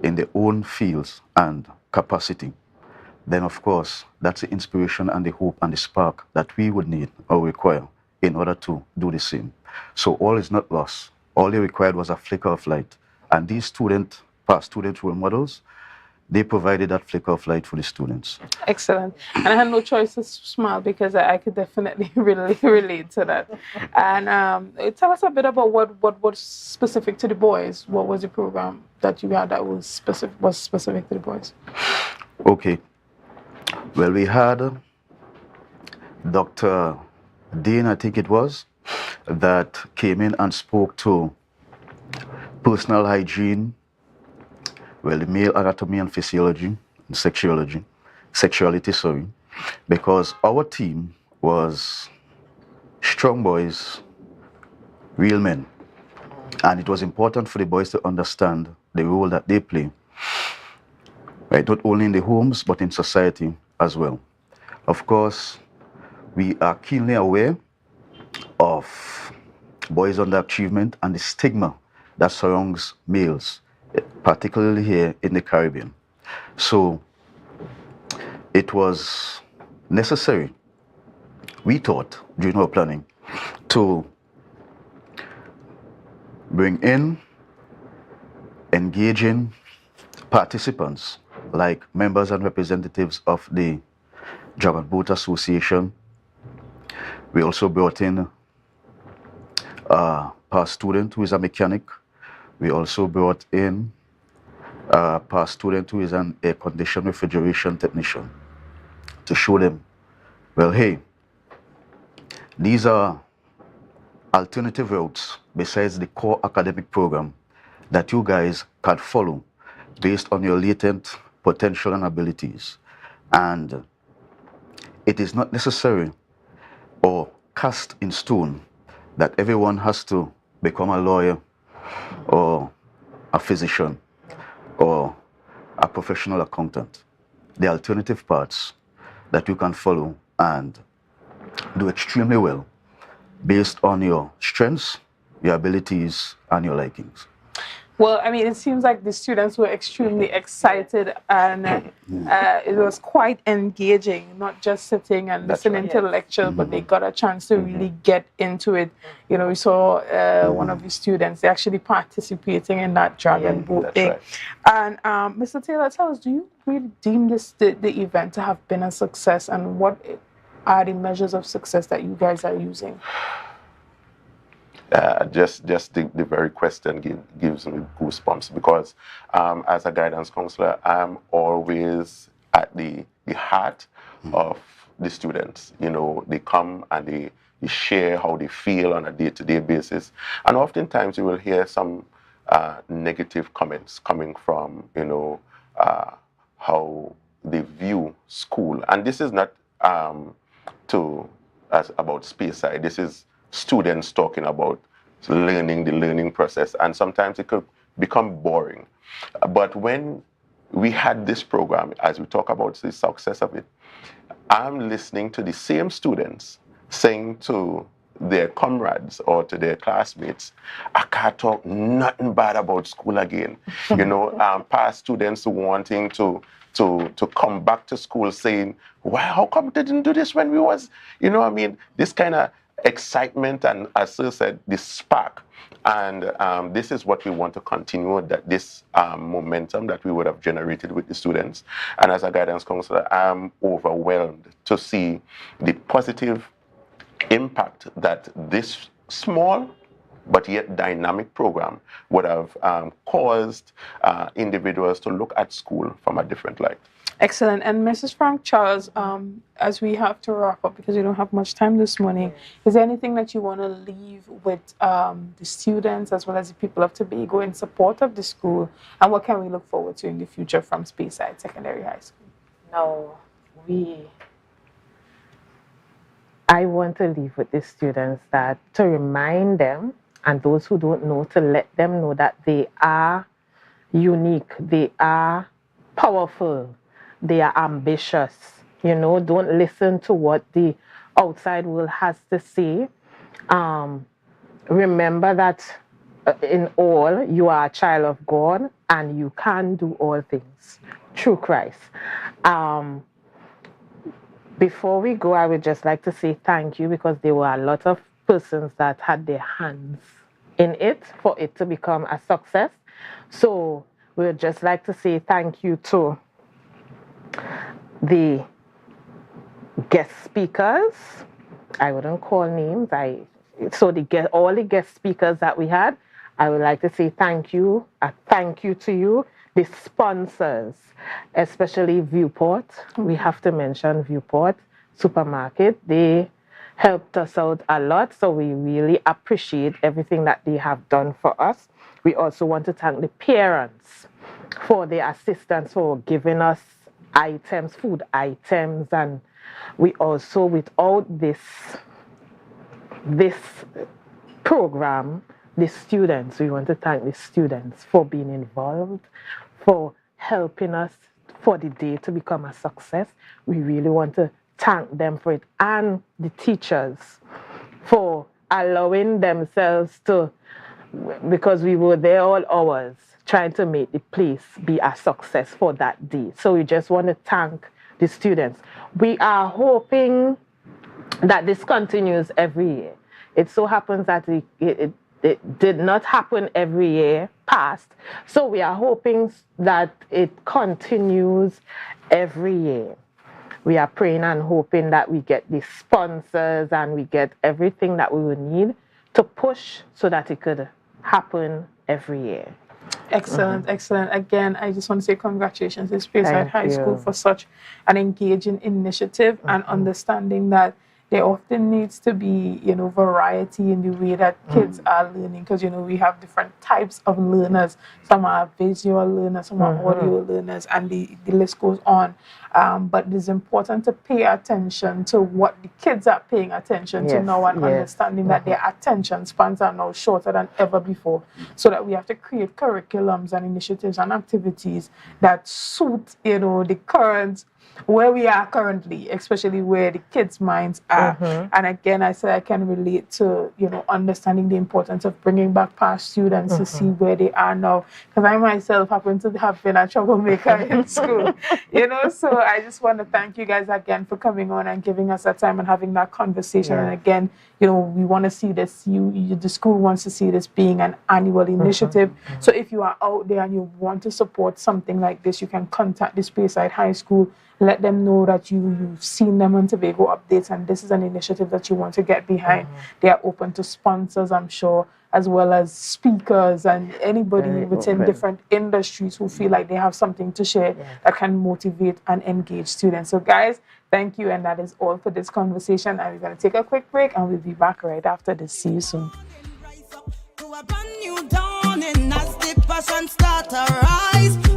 in their own fields and capacity, then of course, that's the inspiration and the hope and the spark that we would need or require in order to do the same. So all is not lost. All they required was a flicker of light. And these past student role models, they provided that flicker of light for the students. Excellent. And I had no choice to smile because I could definitely really relate to that. And tell us a bit about what was specific to the boys. What was the program that you had that was specific to the boys? Okay. Well, we had Dr. Dean, I think it was, that came in and spoke to personal hygiene, well, the male anatomy and physiology, and sexuality, because our team was strong boys, real men. And it was important for the boys to understand the role that they play, right? Not only in the homes, but in society as well. Of course, we are keenly aware of boys' underachievement and the stigma that surrounds males particularly here in the Caribbean. So it was necessary, we thought, during our planning, to bring in engaging participants like members and representatives of the Job and Boat Association. We also brought in a past student who is a mechanic. We also brought in a past student who is an air condition refrigeration technician to show them, well, hey, these are alternative routes besides the core academic program that you guys can follow based on your latent potential and abilities. And it is not necessary or cast in stone that everyone has to become a lawyer or a physician or a professional accountant. The alternative paths that you can follow and do extremely well based on your strengths, your abilities, and your likings. Well, I mean, it seems like the students were extremely excited, and it was quite engaging, not just sitting and listening to the lecture, but they got a chance to really get into it. You know, we saw one of the students actually participating in that dragon boat thing. Right. And Mr. Taylor, tell us, do you really deem the event to have been a success, and what are the measures of success that you guys are using? Just the very question gives me goosebumps, because as a guidance counselor, I'm always at the heart of the students. You know, they come and they share how they feel on a day-to-day basis, and oftentimes you will hear some negative comments coming from, you know, how they view school. And this is not about Speyside. This is students talking about learning, the learning process, and sometimes it could become boring. But when we had this program, as we talk about the success of it, I'm listening to the same students saying to their comrades or to their classmates, I can't talk nothing bad about school again. You know, past students wanting to come back to school saying, why, how come they didn't do this when we was, you know, I mean, this kind of excitement and, as Sir said, this spark. And this is what we want to continue, that this momentum that we would have generated with the students. And as a guidance counselor, I'm overwhelmed to see the positive impact that this small but yet dynamic program would have caused individuals to look at school from a different light. Excellent. And Mrs. Frank Charles, as we have to wrap up because we don't have much time this morning, is there anything that you want to leave with the students as well as the people of Tobago in support of the school? And what can we look forward to in the future from Speyside Secondary High School? Now, I want to leave with the students that to remind them, and those who don't know, to let them know that they are unique, they are powerful, they are ambitious. You know, don't listen to what the outside world has to say. Remember that in all, you are a child of God and you can do all things through Christ. Before we go, I would just like to say thank you, because there were a lot of persons that had their hands in it for it to become a success. So we would just like to say thank you to the guest speakers. I wouldn't call names. All the guest speakers that we had, I would like to say thank you. A thank you to you. The sponsors, especially Viewport. We have to mention Viewport Supermarket. They helped us out a lot, so we really appreciate everything that they have done for us. We also want to thank the parents for their assistance, for giving us items, food items, and we also, without this program, the students, we want to thank the students for being involved, for helping us for the day to become a success. We really want to thank them for it, and the teachers for allowing themselves to, because we were there all hours trying to make the place be a success for that day. So we just want to thank the students. We are hoping that this continues every year. It so happens that it did not happen every year past. So we are hoping that it continues every year. We are praying and hoping that we get the sponsors and we get everything that we would need to push so that it could happen every year. Excellent, excellent. Again, I just want to say congratulations to Speyside High School for such an engaging initiative and understanding that there often needs to be, variety in the way that kids are learning, because, we have different types of learners. Some are visual learners, some are audio learners, and the list goes on. But it is important to pay attention to what the kids are paying attention to now, and understanding that their attention spans are now shorter than ever before. So that we have to create curriculums and initiatives and activities that suit, the current where we are currently, especially where the kids' minds are. And again, I said I can relate to, understanding the importance of bringing back past students to see where they are now. Because I myself happen to have been a troublemaker in school, So I just want to thank you guys again for coming on and giving us that time and having that conversation. And again, we want to see this, the school wants to see this being an annual initiative. So if you are out there and you want to support something like this, you can contact the Speyside High School. Let them know that you've seen them on Tobago Updates and this is an initiative that you want to get behind. They are open to sponsors, I'm sure, as well as speakers and anybody within different industries who feel like they have something to share that can motivate and engage students. So guys, thank you, and that is all for this conversation. And we're going to take a quick break and we'll be back right after this. See you soon.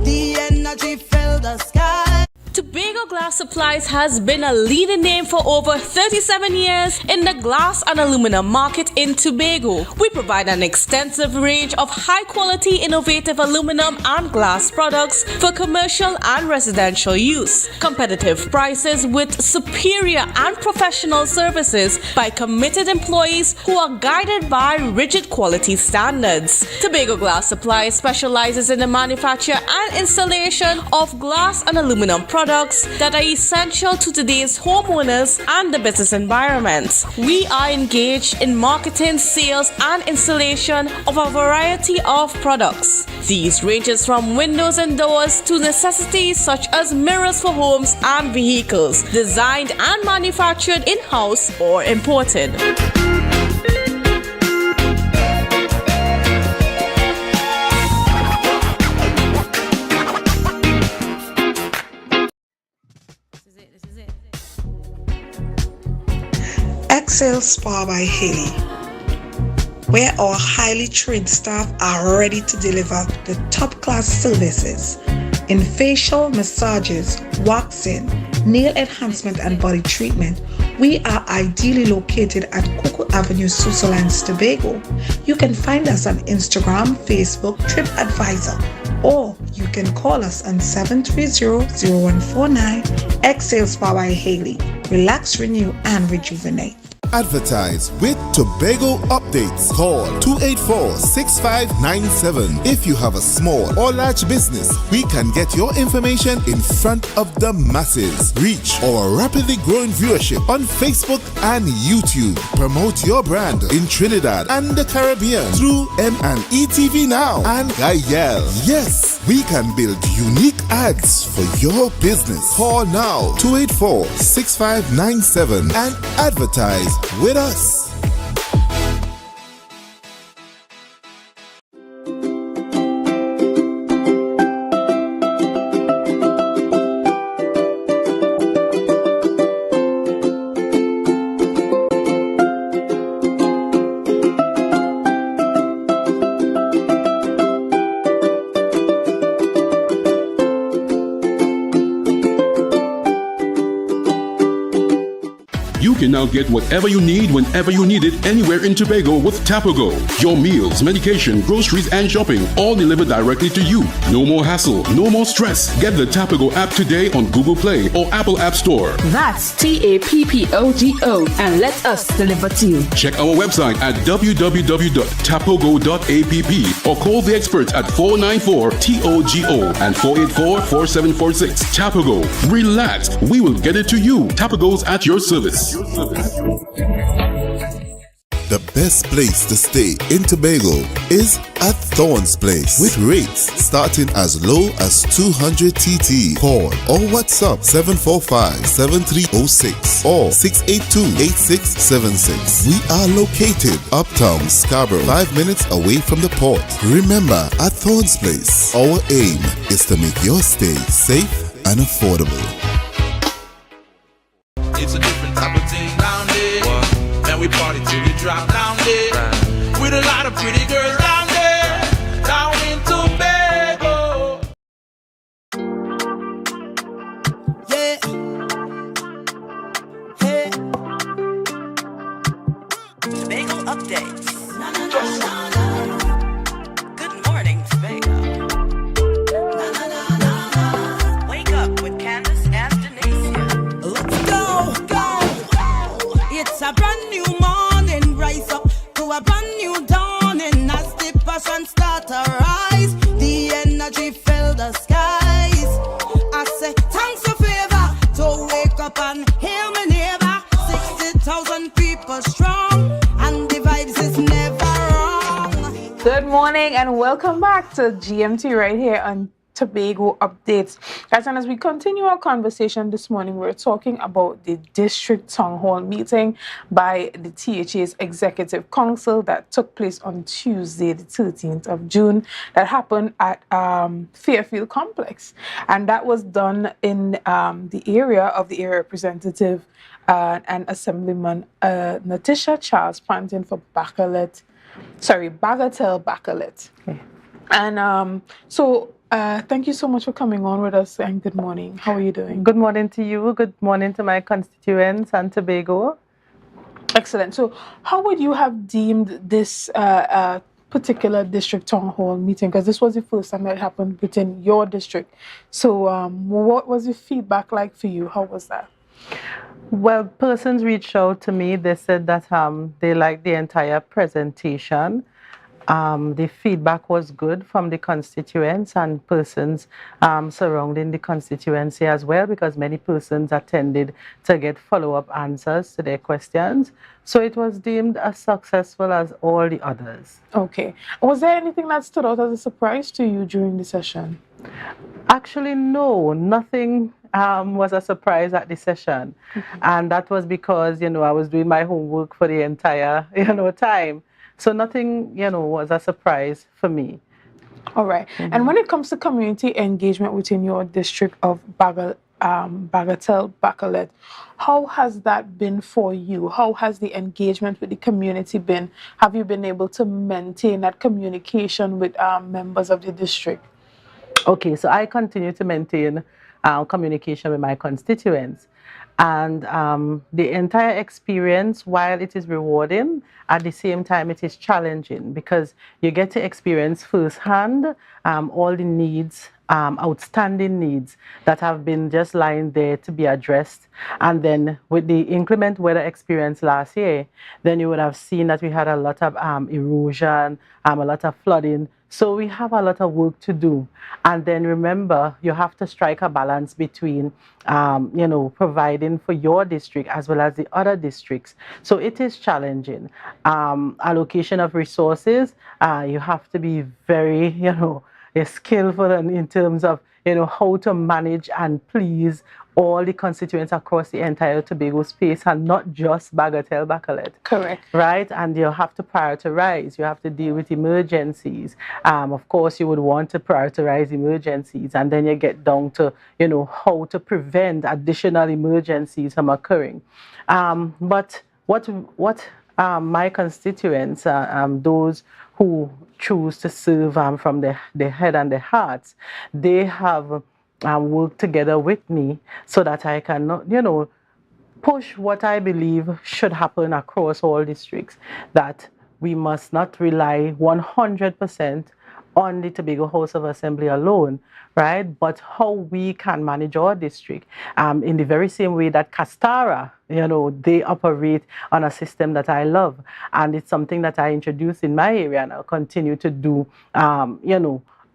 The energy filled the sky. Tobago Glass Supplies has been a leading name for over 37 years in the glass and aluminum market in Tobago. We provide an extensive range of high-quality, innovative aluminum and glass products for commercial and residential use. Competitive prices with superior and professional services by committed employees who are guided by rigid quality standards. Tobago Glass Supplies specializes in the manufacture and installation of glass and aluminum products that are essential to today's homeowners and the business environment. We are engaged in marketing, sales, and installation of a variety of products. These ranges from windows and doors to necessities such as mirrors for homes and vehicles, designed and manufactured in-house or imported. Excel Spa by Haley, where our highly trained staff are ready to deliver the top-class services in facial massages, waxing, nail enhancement, and body treatment. We are ideally located at Coco Avenue, Switzerland, Tobago. You can find us on Instagram, Facebook, TripAdvisor, or you can call us on 730-0149. Excel Spa by Haley. Relax, renew, and rejuvenate. Advertise with Tobago Updates. Call 284-6597. If you have a small or large business, we can get your information in front of the masses. Reach our rapidly growing viewership on Facebook and YouTube. Promote your brand in Trinidad and the Caribbean through M&E TV Now and Gayel. Yes, we can build unique ads for your business. Call now 284-6597 and advertise with us. You can now get whatever you need whenever you need it anywhere in Tobago with Tobago. Your meals, medication, groceries, and shopping all delivered directly to you. No more hassle, no more stress. Get the Tobago app today on Google Play or Apple App Store. That's TAPPOGO, and let us deliver to you. Check our website at www.tapogo.app or call the experts at 494-TOGO and 484-4746. Tobago. Relax. We will get it to you. Tobago's at your service. The best place to stay in Tobago is at Thorn's Place, with rates starting as low as 200 TT. Call or WhatsApp 745-7306 or 682-8676. We are located uptown Scarborough, 5 minutes away from the port. Remember, at Thorn's Place, our aim is to make your stay safe and affordable. It's a different type of thing down there. And we party till we drop down there. With a lot of pretty girls down there. Down in Tobago. Yeah. Hey. Tobago updates. Good morning, Tobago. Wake up with Candace and Denise. Let's go. It's a brand new morning, rise up to a brand new dawning. As the passion start to rise, the energy fill the skies. I say thanks for favor to wake up and hear me neighbor. 60,000 people strong, and the vibes is never wrong. Good morning and welcome back to GMT right here on Tobago Updates. Guys, and as we continue our conversation this morning, we're talking about the district town hall meeting by the THA's Executive Council that took place on Tuesday, the 13th of June, that happened at Fairfield Complex. And that was done in the area of the area representative and Assemblyman Natisha Charles Panton for Bagatelle Bacolet. Okay. And thank you so much for coming on with us, and good morning. How are you doing? Good morning to you. Good morning to my constituents and Tobago. Excellent. So how would you have deemed this particular district town hall meeting? Because this was the first time that happened within your district. So what was the feedback like for you? How was that? Well, persons reached out to me. They said that they liked the entire presentation. The feedback was good from the constituents and persons surrounding the constituency as well, because many persons attended to get follow-up answers to their questions. So it was deemed as successful as all the others. Okay. Was there anything that stood out as a surprise to you during the session? Actually, no. Nothing was a surprise at the session. Mm-hmm. And that was because, I was doing my homework for the entire, time. So nothing, was a surprise for me. All right. Mm-hmm. And when it comes to community engagement within your district of Bagatelle Bacolet, how has that been for you? How has the engagement with the community been? Have you been able to maintain that communication with members of the district? Okay, so I continue to maintain communication with my constituents. And the entire experience, while it is rewarding, at the same time it is challenging, because you get to experience firsthand all the needs, outstanding needs that have been just lying there to be addressed. And then with the inclement weather experience last year, then you would have seen that we had a lot of erosion, a lot of flooding. So we have a lot of work to do. And then remember, you have to strike a balance between, providing for your district as well as the other districts. So it is challenging. Allocation of resources, you have to be very, skillful in terms of, how to manage and please all the constituents across the entire Tobago space, and not just Bagatelle Bacolet. Correct. Right? And you have to prioritize. You have to deal with emergencies. Of course, you would want to prioritize emergencies, and then you get down to, how to prevent additional emergencies from occurring. But what my constituents, those who choose to serve from their head and their hearts, they have worked together with me so that I can, push what I believe should happen across all districts, that we must not rely 100% on the Tobago House of Assembly alone, right? But how we can manage our district in the very same way that Castara, they operate on a system that I love. And it's something that I introduced in my area, and I'll continue to do,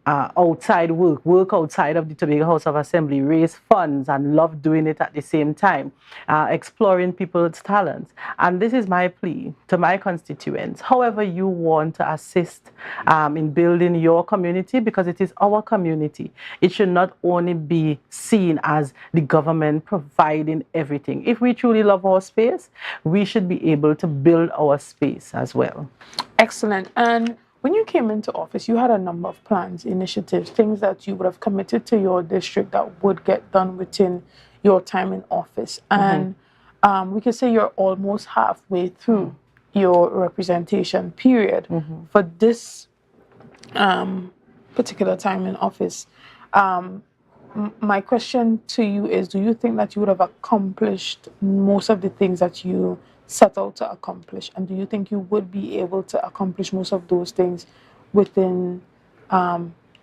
outside work outside of the Tobago House of Assembly, raise funds and love doing it at the same time, exploring people's talents. And this is my plea to my constituents. However you want to assist in building your community, because it is our community, it should not only be seen as the government providing everything. If we truly love our space, we should be able to build our space as well. Excellent. And when you came into office, you had a number of plans, initiatives, things that you would have committed to your district that would get done within your time in office. And we could say you're almost halfway through your representation period for this particular time in office. My question to you is, do you think that you would have accomplished most of the things that you set out to accomplish? And do you think you would be able to accomplish most of those things within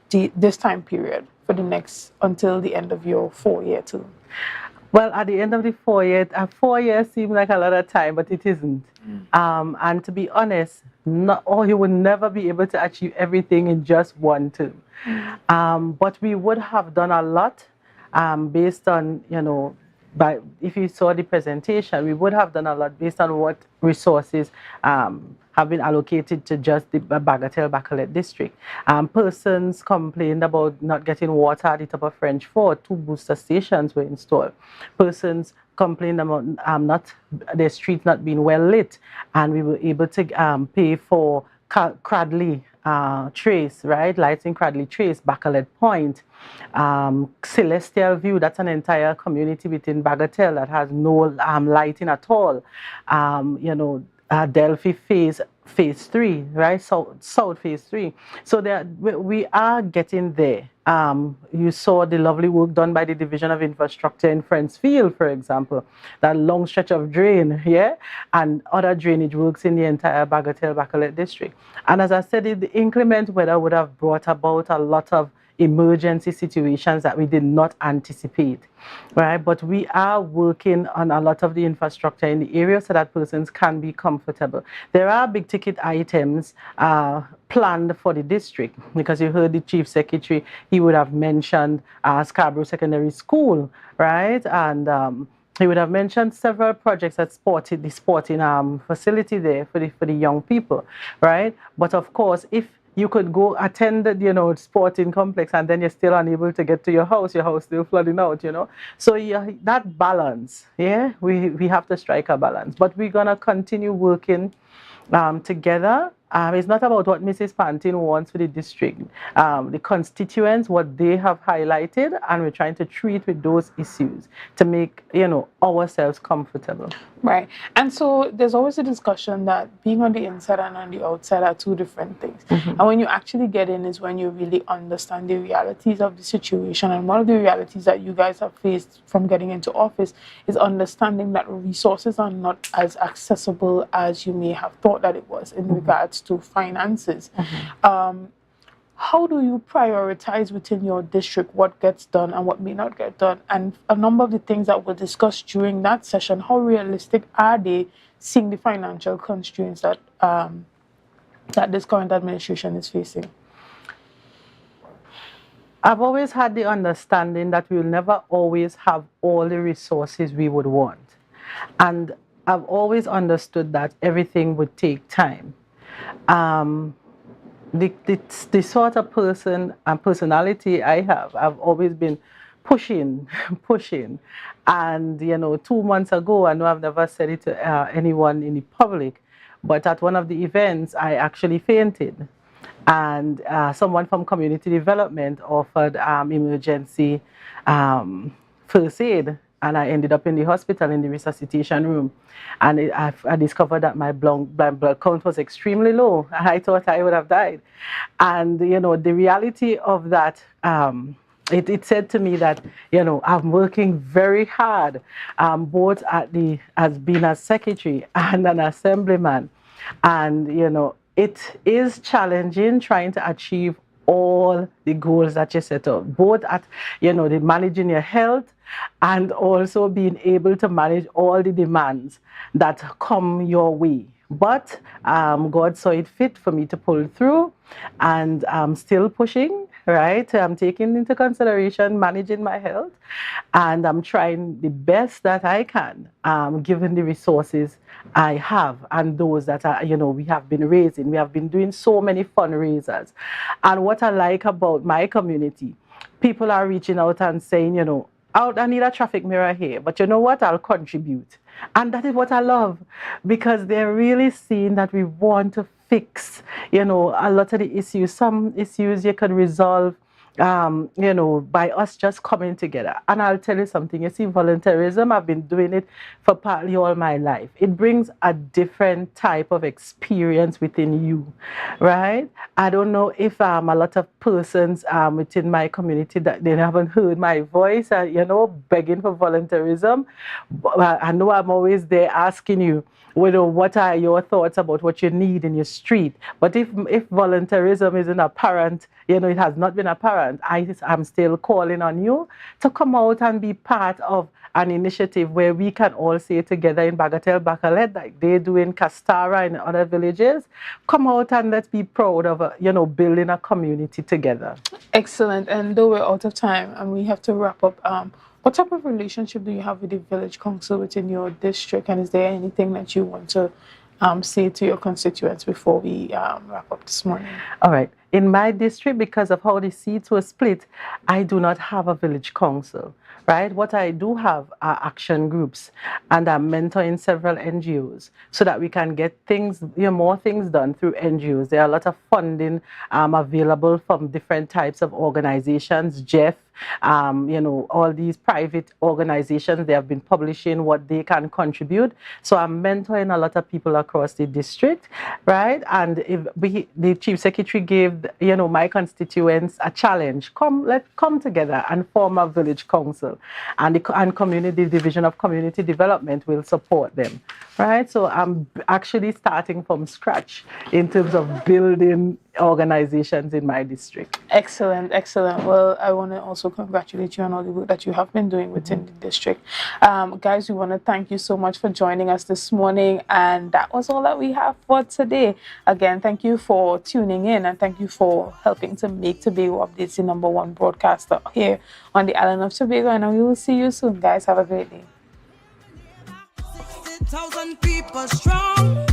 this time period for the next, until the end of your 4-year term? Well, at the end of the 4 years, 4 years seems like a lot of time, but it isn't. And to be honest, you will never be able to achieve everything in just one term. But we would have done a lot based on, but if you saw the presentation, we would have done a lot based on what resources have been allocated to just the Bagatelle-Bacolet district. Persons complained about not getting water at the top of French Fort. 2 booster stations were installed. Persons complained about their streets not being well lit, and we were able to pay for Cradley Trace, right? Lights in Cradley Trace, Bacolet Point, Celestial View, that's an entire community within Bagatelle that has no lighting at all. Delphi phase 3, right? South phase 3. So we are getting there. You saw the lovely work done by the Division of Infrastructure in Friendsfield, for example, that long stretch of drain, and other drainage works in the entire Bagatelle-Bacolet district. And as I said, the inclement weather would have brought about a lot of emergency situations that we did not anticipate, right? But we are working on a lot of the infrastructure in the area so that persons can be comfortable. There are big ticket items planned for the district, because you heard the Chief Secretary, he would have mentioned Scarborough Secondary School, right? And he would have mentioned several projects at the sporting facility there for the young people, right? But of course, if you could go attend the, sporting complex, and then you're still unable to get to your house still flooding out, So that balance, we have to strike a balance. But we're going to continue working together. It's not about what Mrs. Pantin wants for the district. The constituents, what they have highlighted, and we're trying to treat with those issues to make, ourselves comfortable. Right. And so there's always a discussion that being on the inside and on the outside are 2 different things. And when you actually get in is when you really understand the realities of the situation. And one of the realities that you guys have faced from getting into office is understanding that resources are not as accessible as you may have thought that it was in regards to finances. How do you prioritize within your district what gets done and what may not get done? And a number of the things that were discussed during that session, how realistic are they, seeing the financial constraints that that this current administration is facing? I've always had the understanding that we'll never always have all the resources we would want. And I've always understood that everything would take time. The sort of person and personality I have, I've always been pushing. And, 2 months ago, I know I've never said it to anyone in the public, but at one of the events, I actually fainted. And someone from community development offered emergency first aid. And I ended up in the hospital in the resuscitation room. And I discovered that my blood count was extremely low. And I thought I would have died. And, the reality of that it said to me that, I'm working very hard, both as being a secretary and an assemblyman. And, it is challenging trying to achieve all the goals that you set up, both at, the managing your health and also being able to manage all the demands that come your way. But God saw it fit for me to pull through, and I'm still pushing, right? I'm taking into consideration managing my health, and I'm trying the best that I can, given the resources I have and those that we have been raising. We have been doing so many fundraisers. And what I like about my community, people are reaching out and saying, I need a traffic mirror here, but you know what? I'll contribute. And that is what I love, because they're really seeing that we want to fix, a lot of the issues. Some issues you can resolve, by us just coming together. And I'll tell you something, you see, volunteerism, I've been doing it for partly all my life. It brings a different type of experience within you, right? I don't know if a lot of persons within my community that they haven't heard my voice, begging for volunteerism. I know I'm always there asking you, what are your thoughts about what you need in your street? But if volunteerism isn't apparent, it has not been apparent, I'm still calling on you to come out and be part of an initiative where we can all say together in Bagatelle, Bacalet, like they do in Castara and other villages. Come out and let's be proud of, building a community together. Excellent. And though we're out of time and we have to wrap up, what type of relationship do you have with the village council within your district? And is there anything that you want to say to your constituents before we wrap up this morning? All right. In my district, because of how the seats were split, I do not have a village council, right? What I do have are action groups, and I'm mentoring several NGOs so that we can get things, more things done through NGOs. There are a lot of funding available from different types of organizations. Jeff, all these private organizations, they have been publishing what they can contribute. So I'm mentoring a lot of people across the district, right? And if the chief secretary gave, my constituents a challenge, let's come together and form a village council, and community division of community development will support them, right? So I'm actually starting from scratch in terms of building organizations in my district. Excellent, excellent. Well, I want to also congratulate you on all the work that you have been doing within the district. Guys, we want to thank you so much for joining us this morning, and that was all that we have for today. Again, thank you for tuning in, and thank you for helping to make Tobago Updates the #1 broadcaster here on the island of Tobago, and we will see you soon, guys. Have a great day. 1,000 people strong.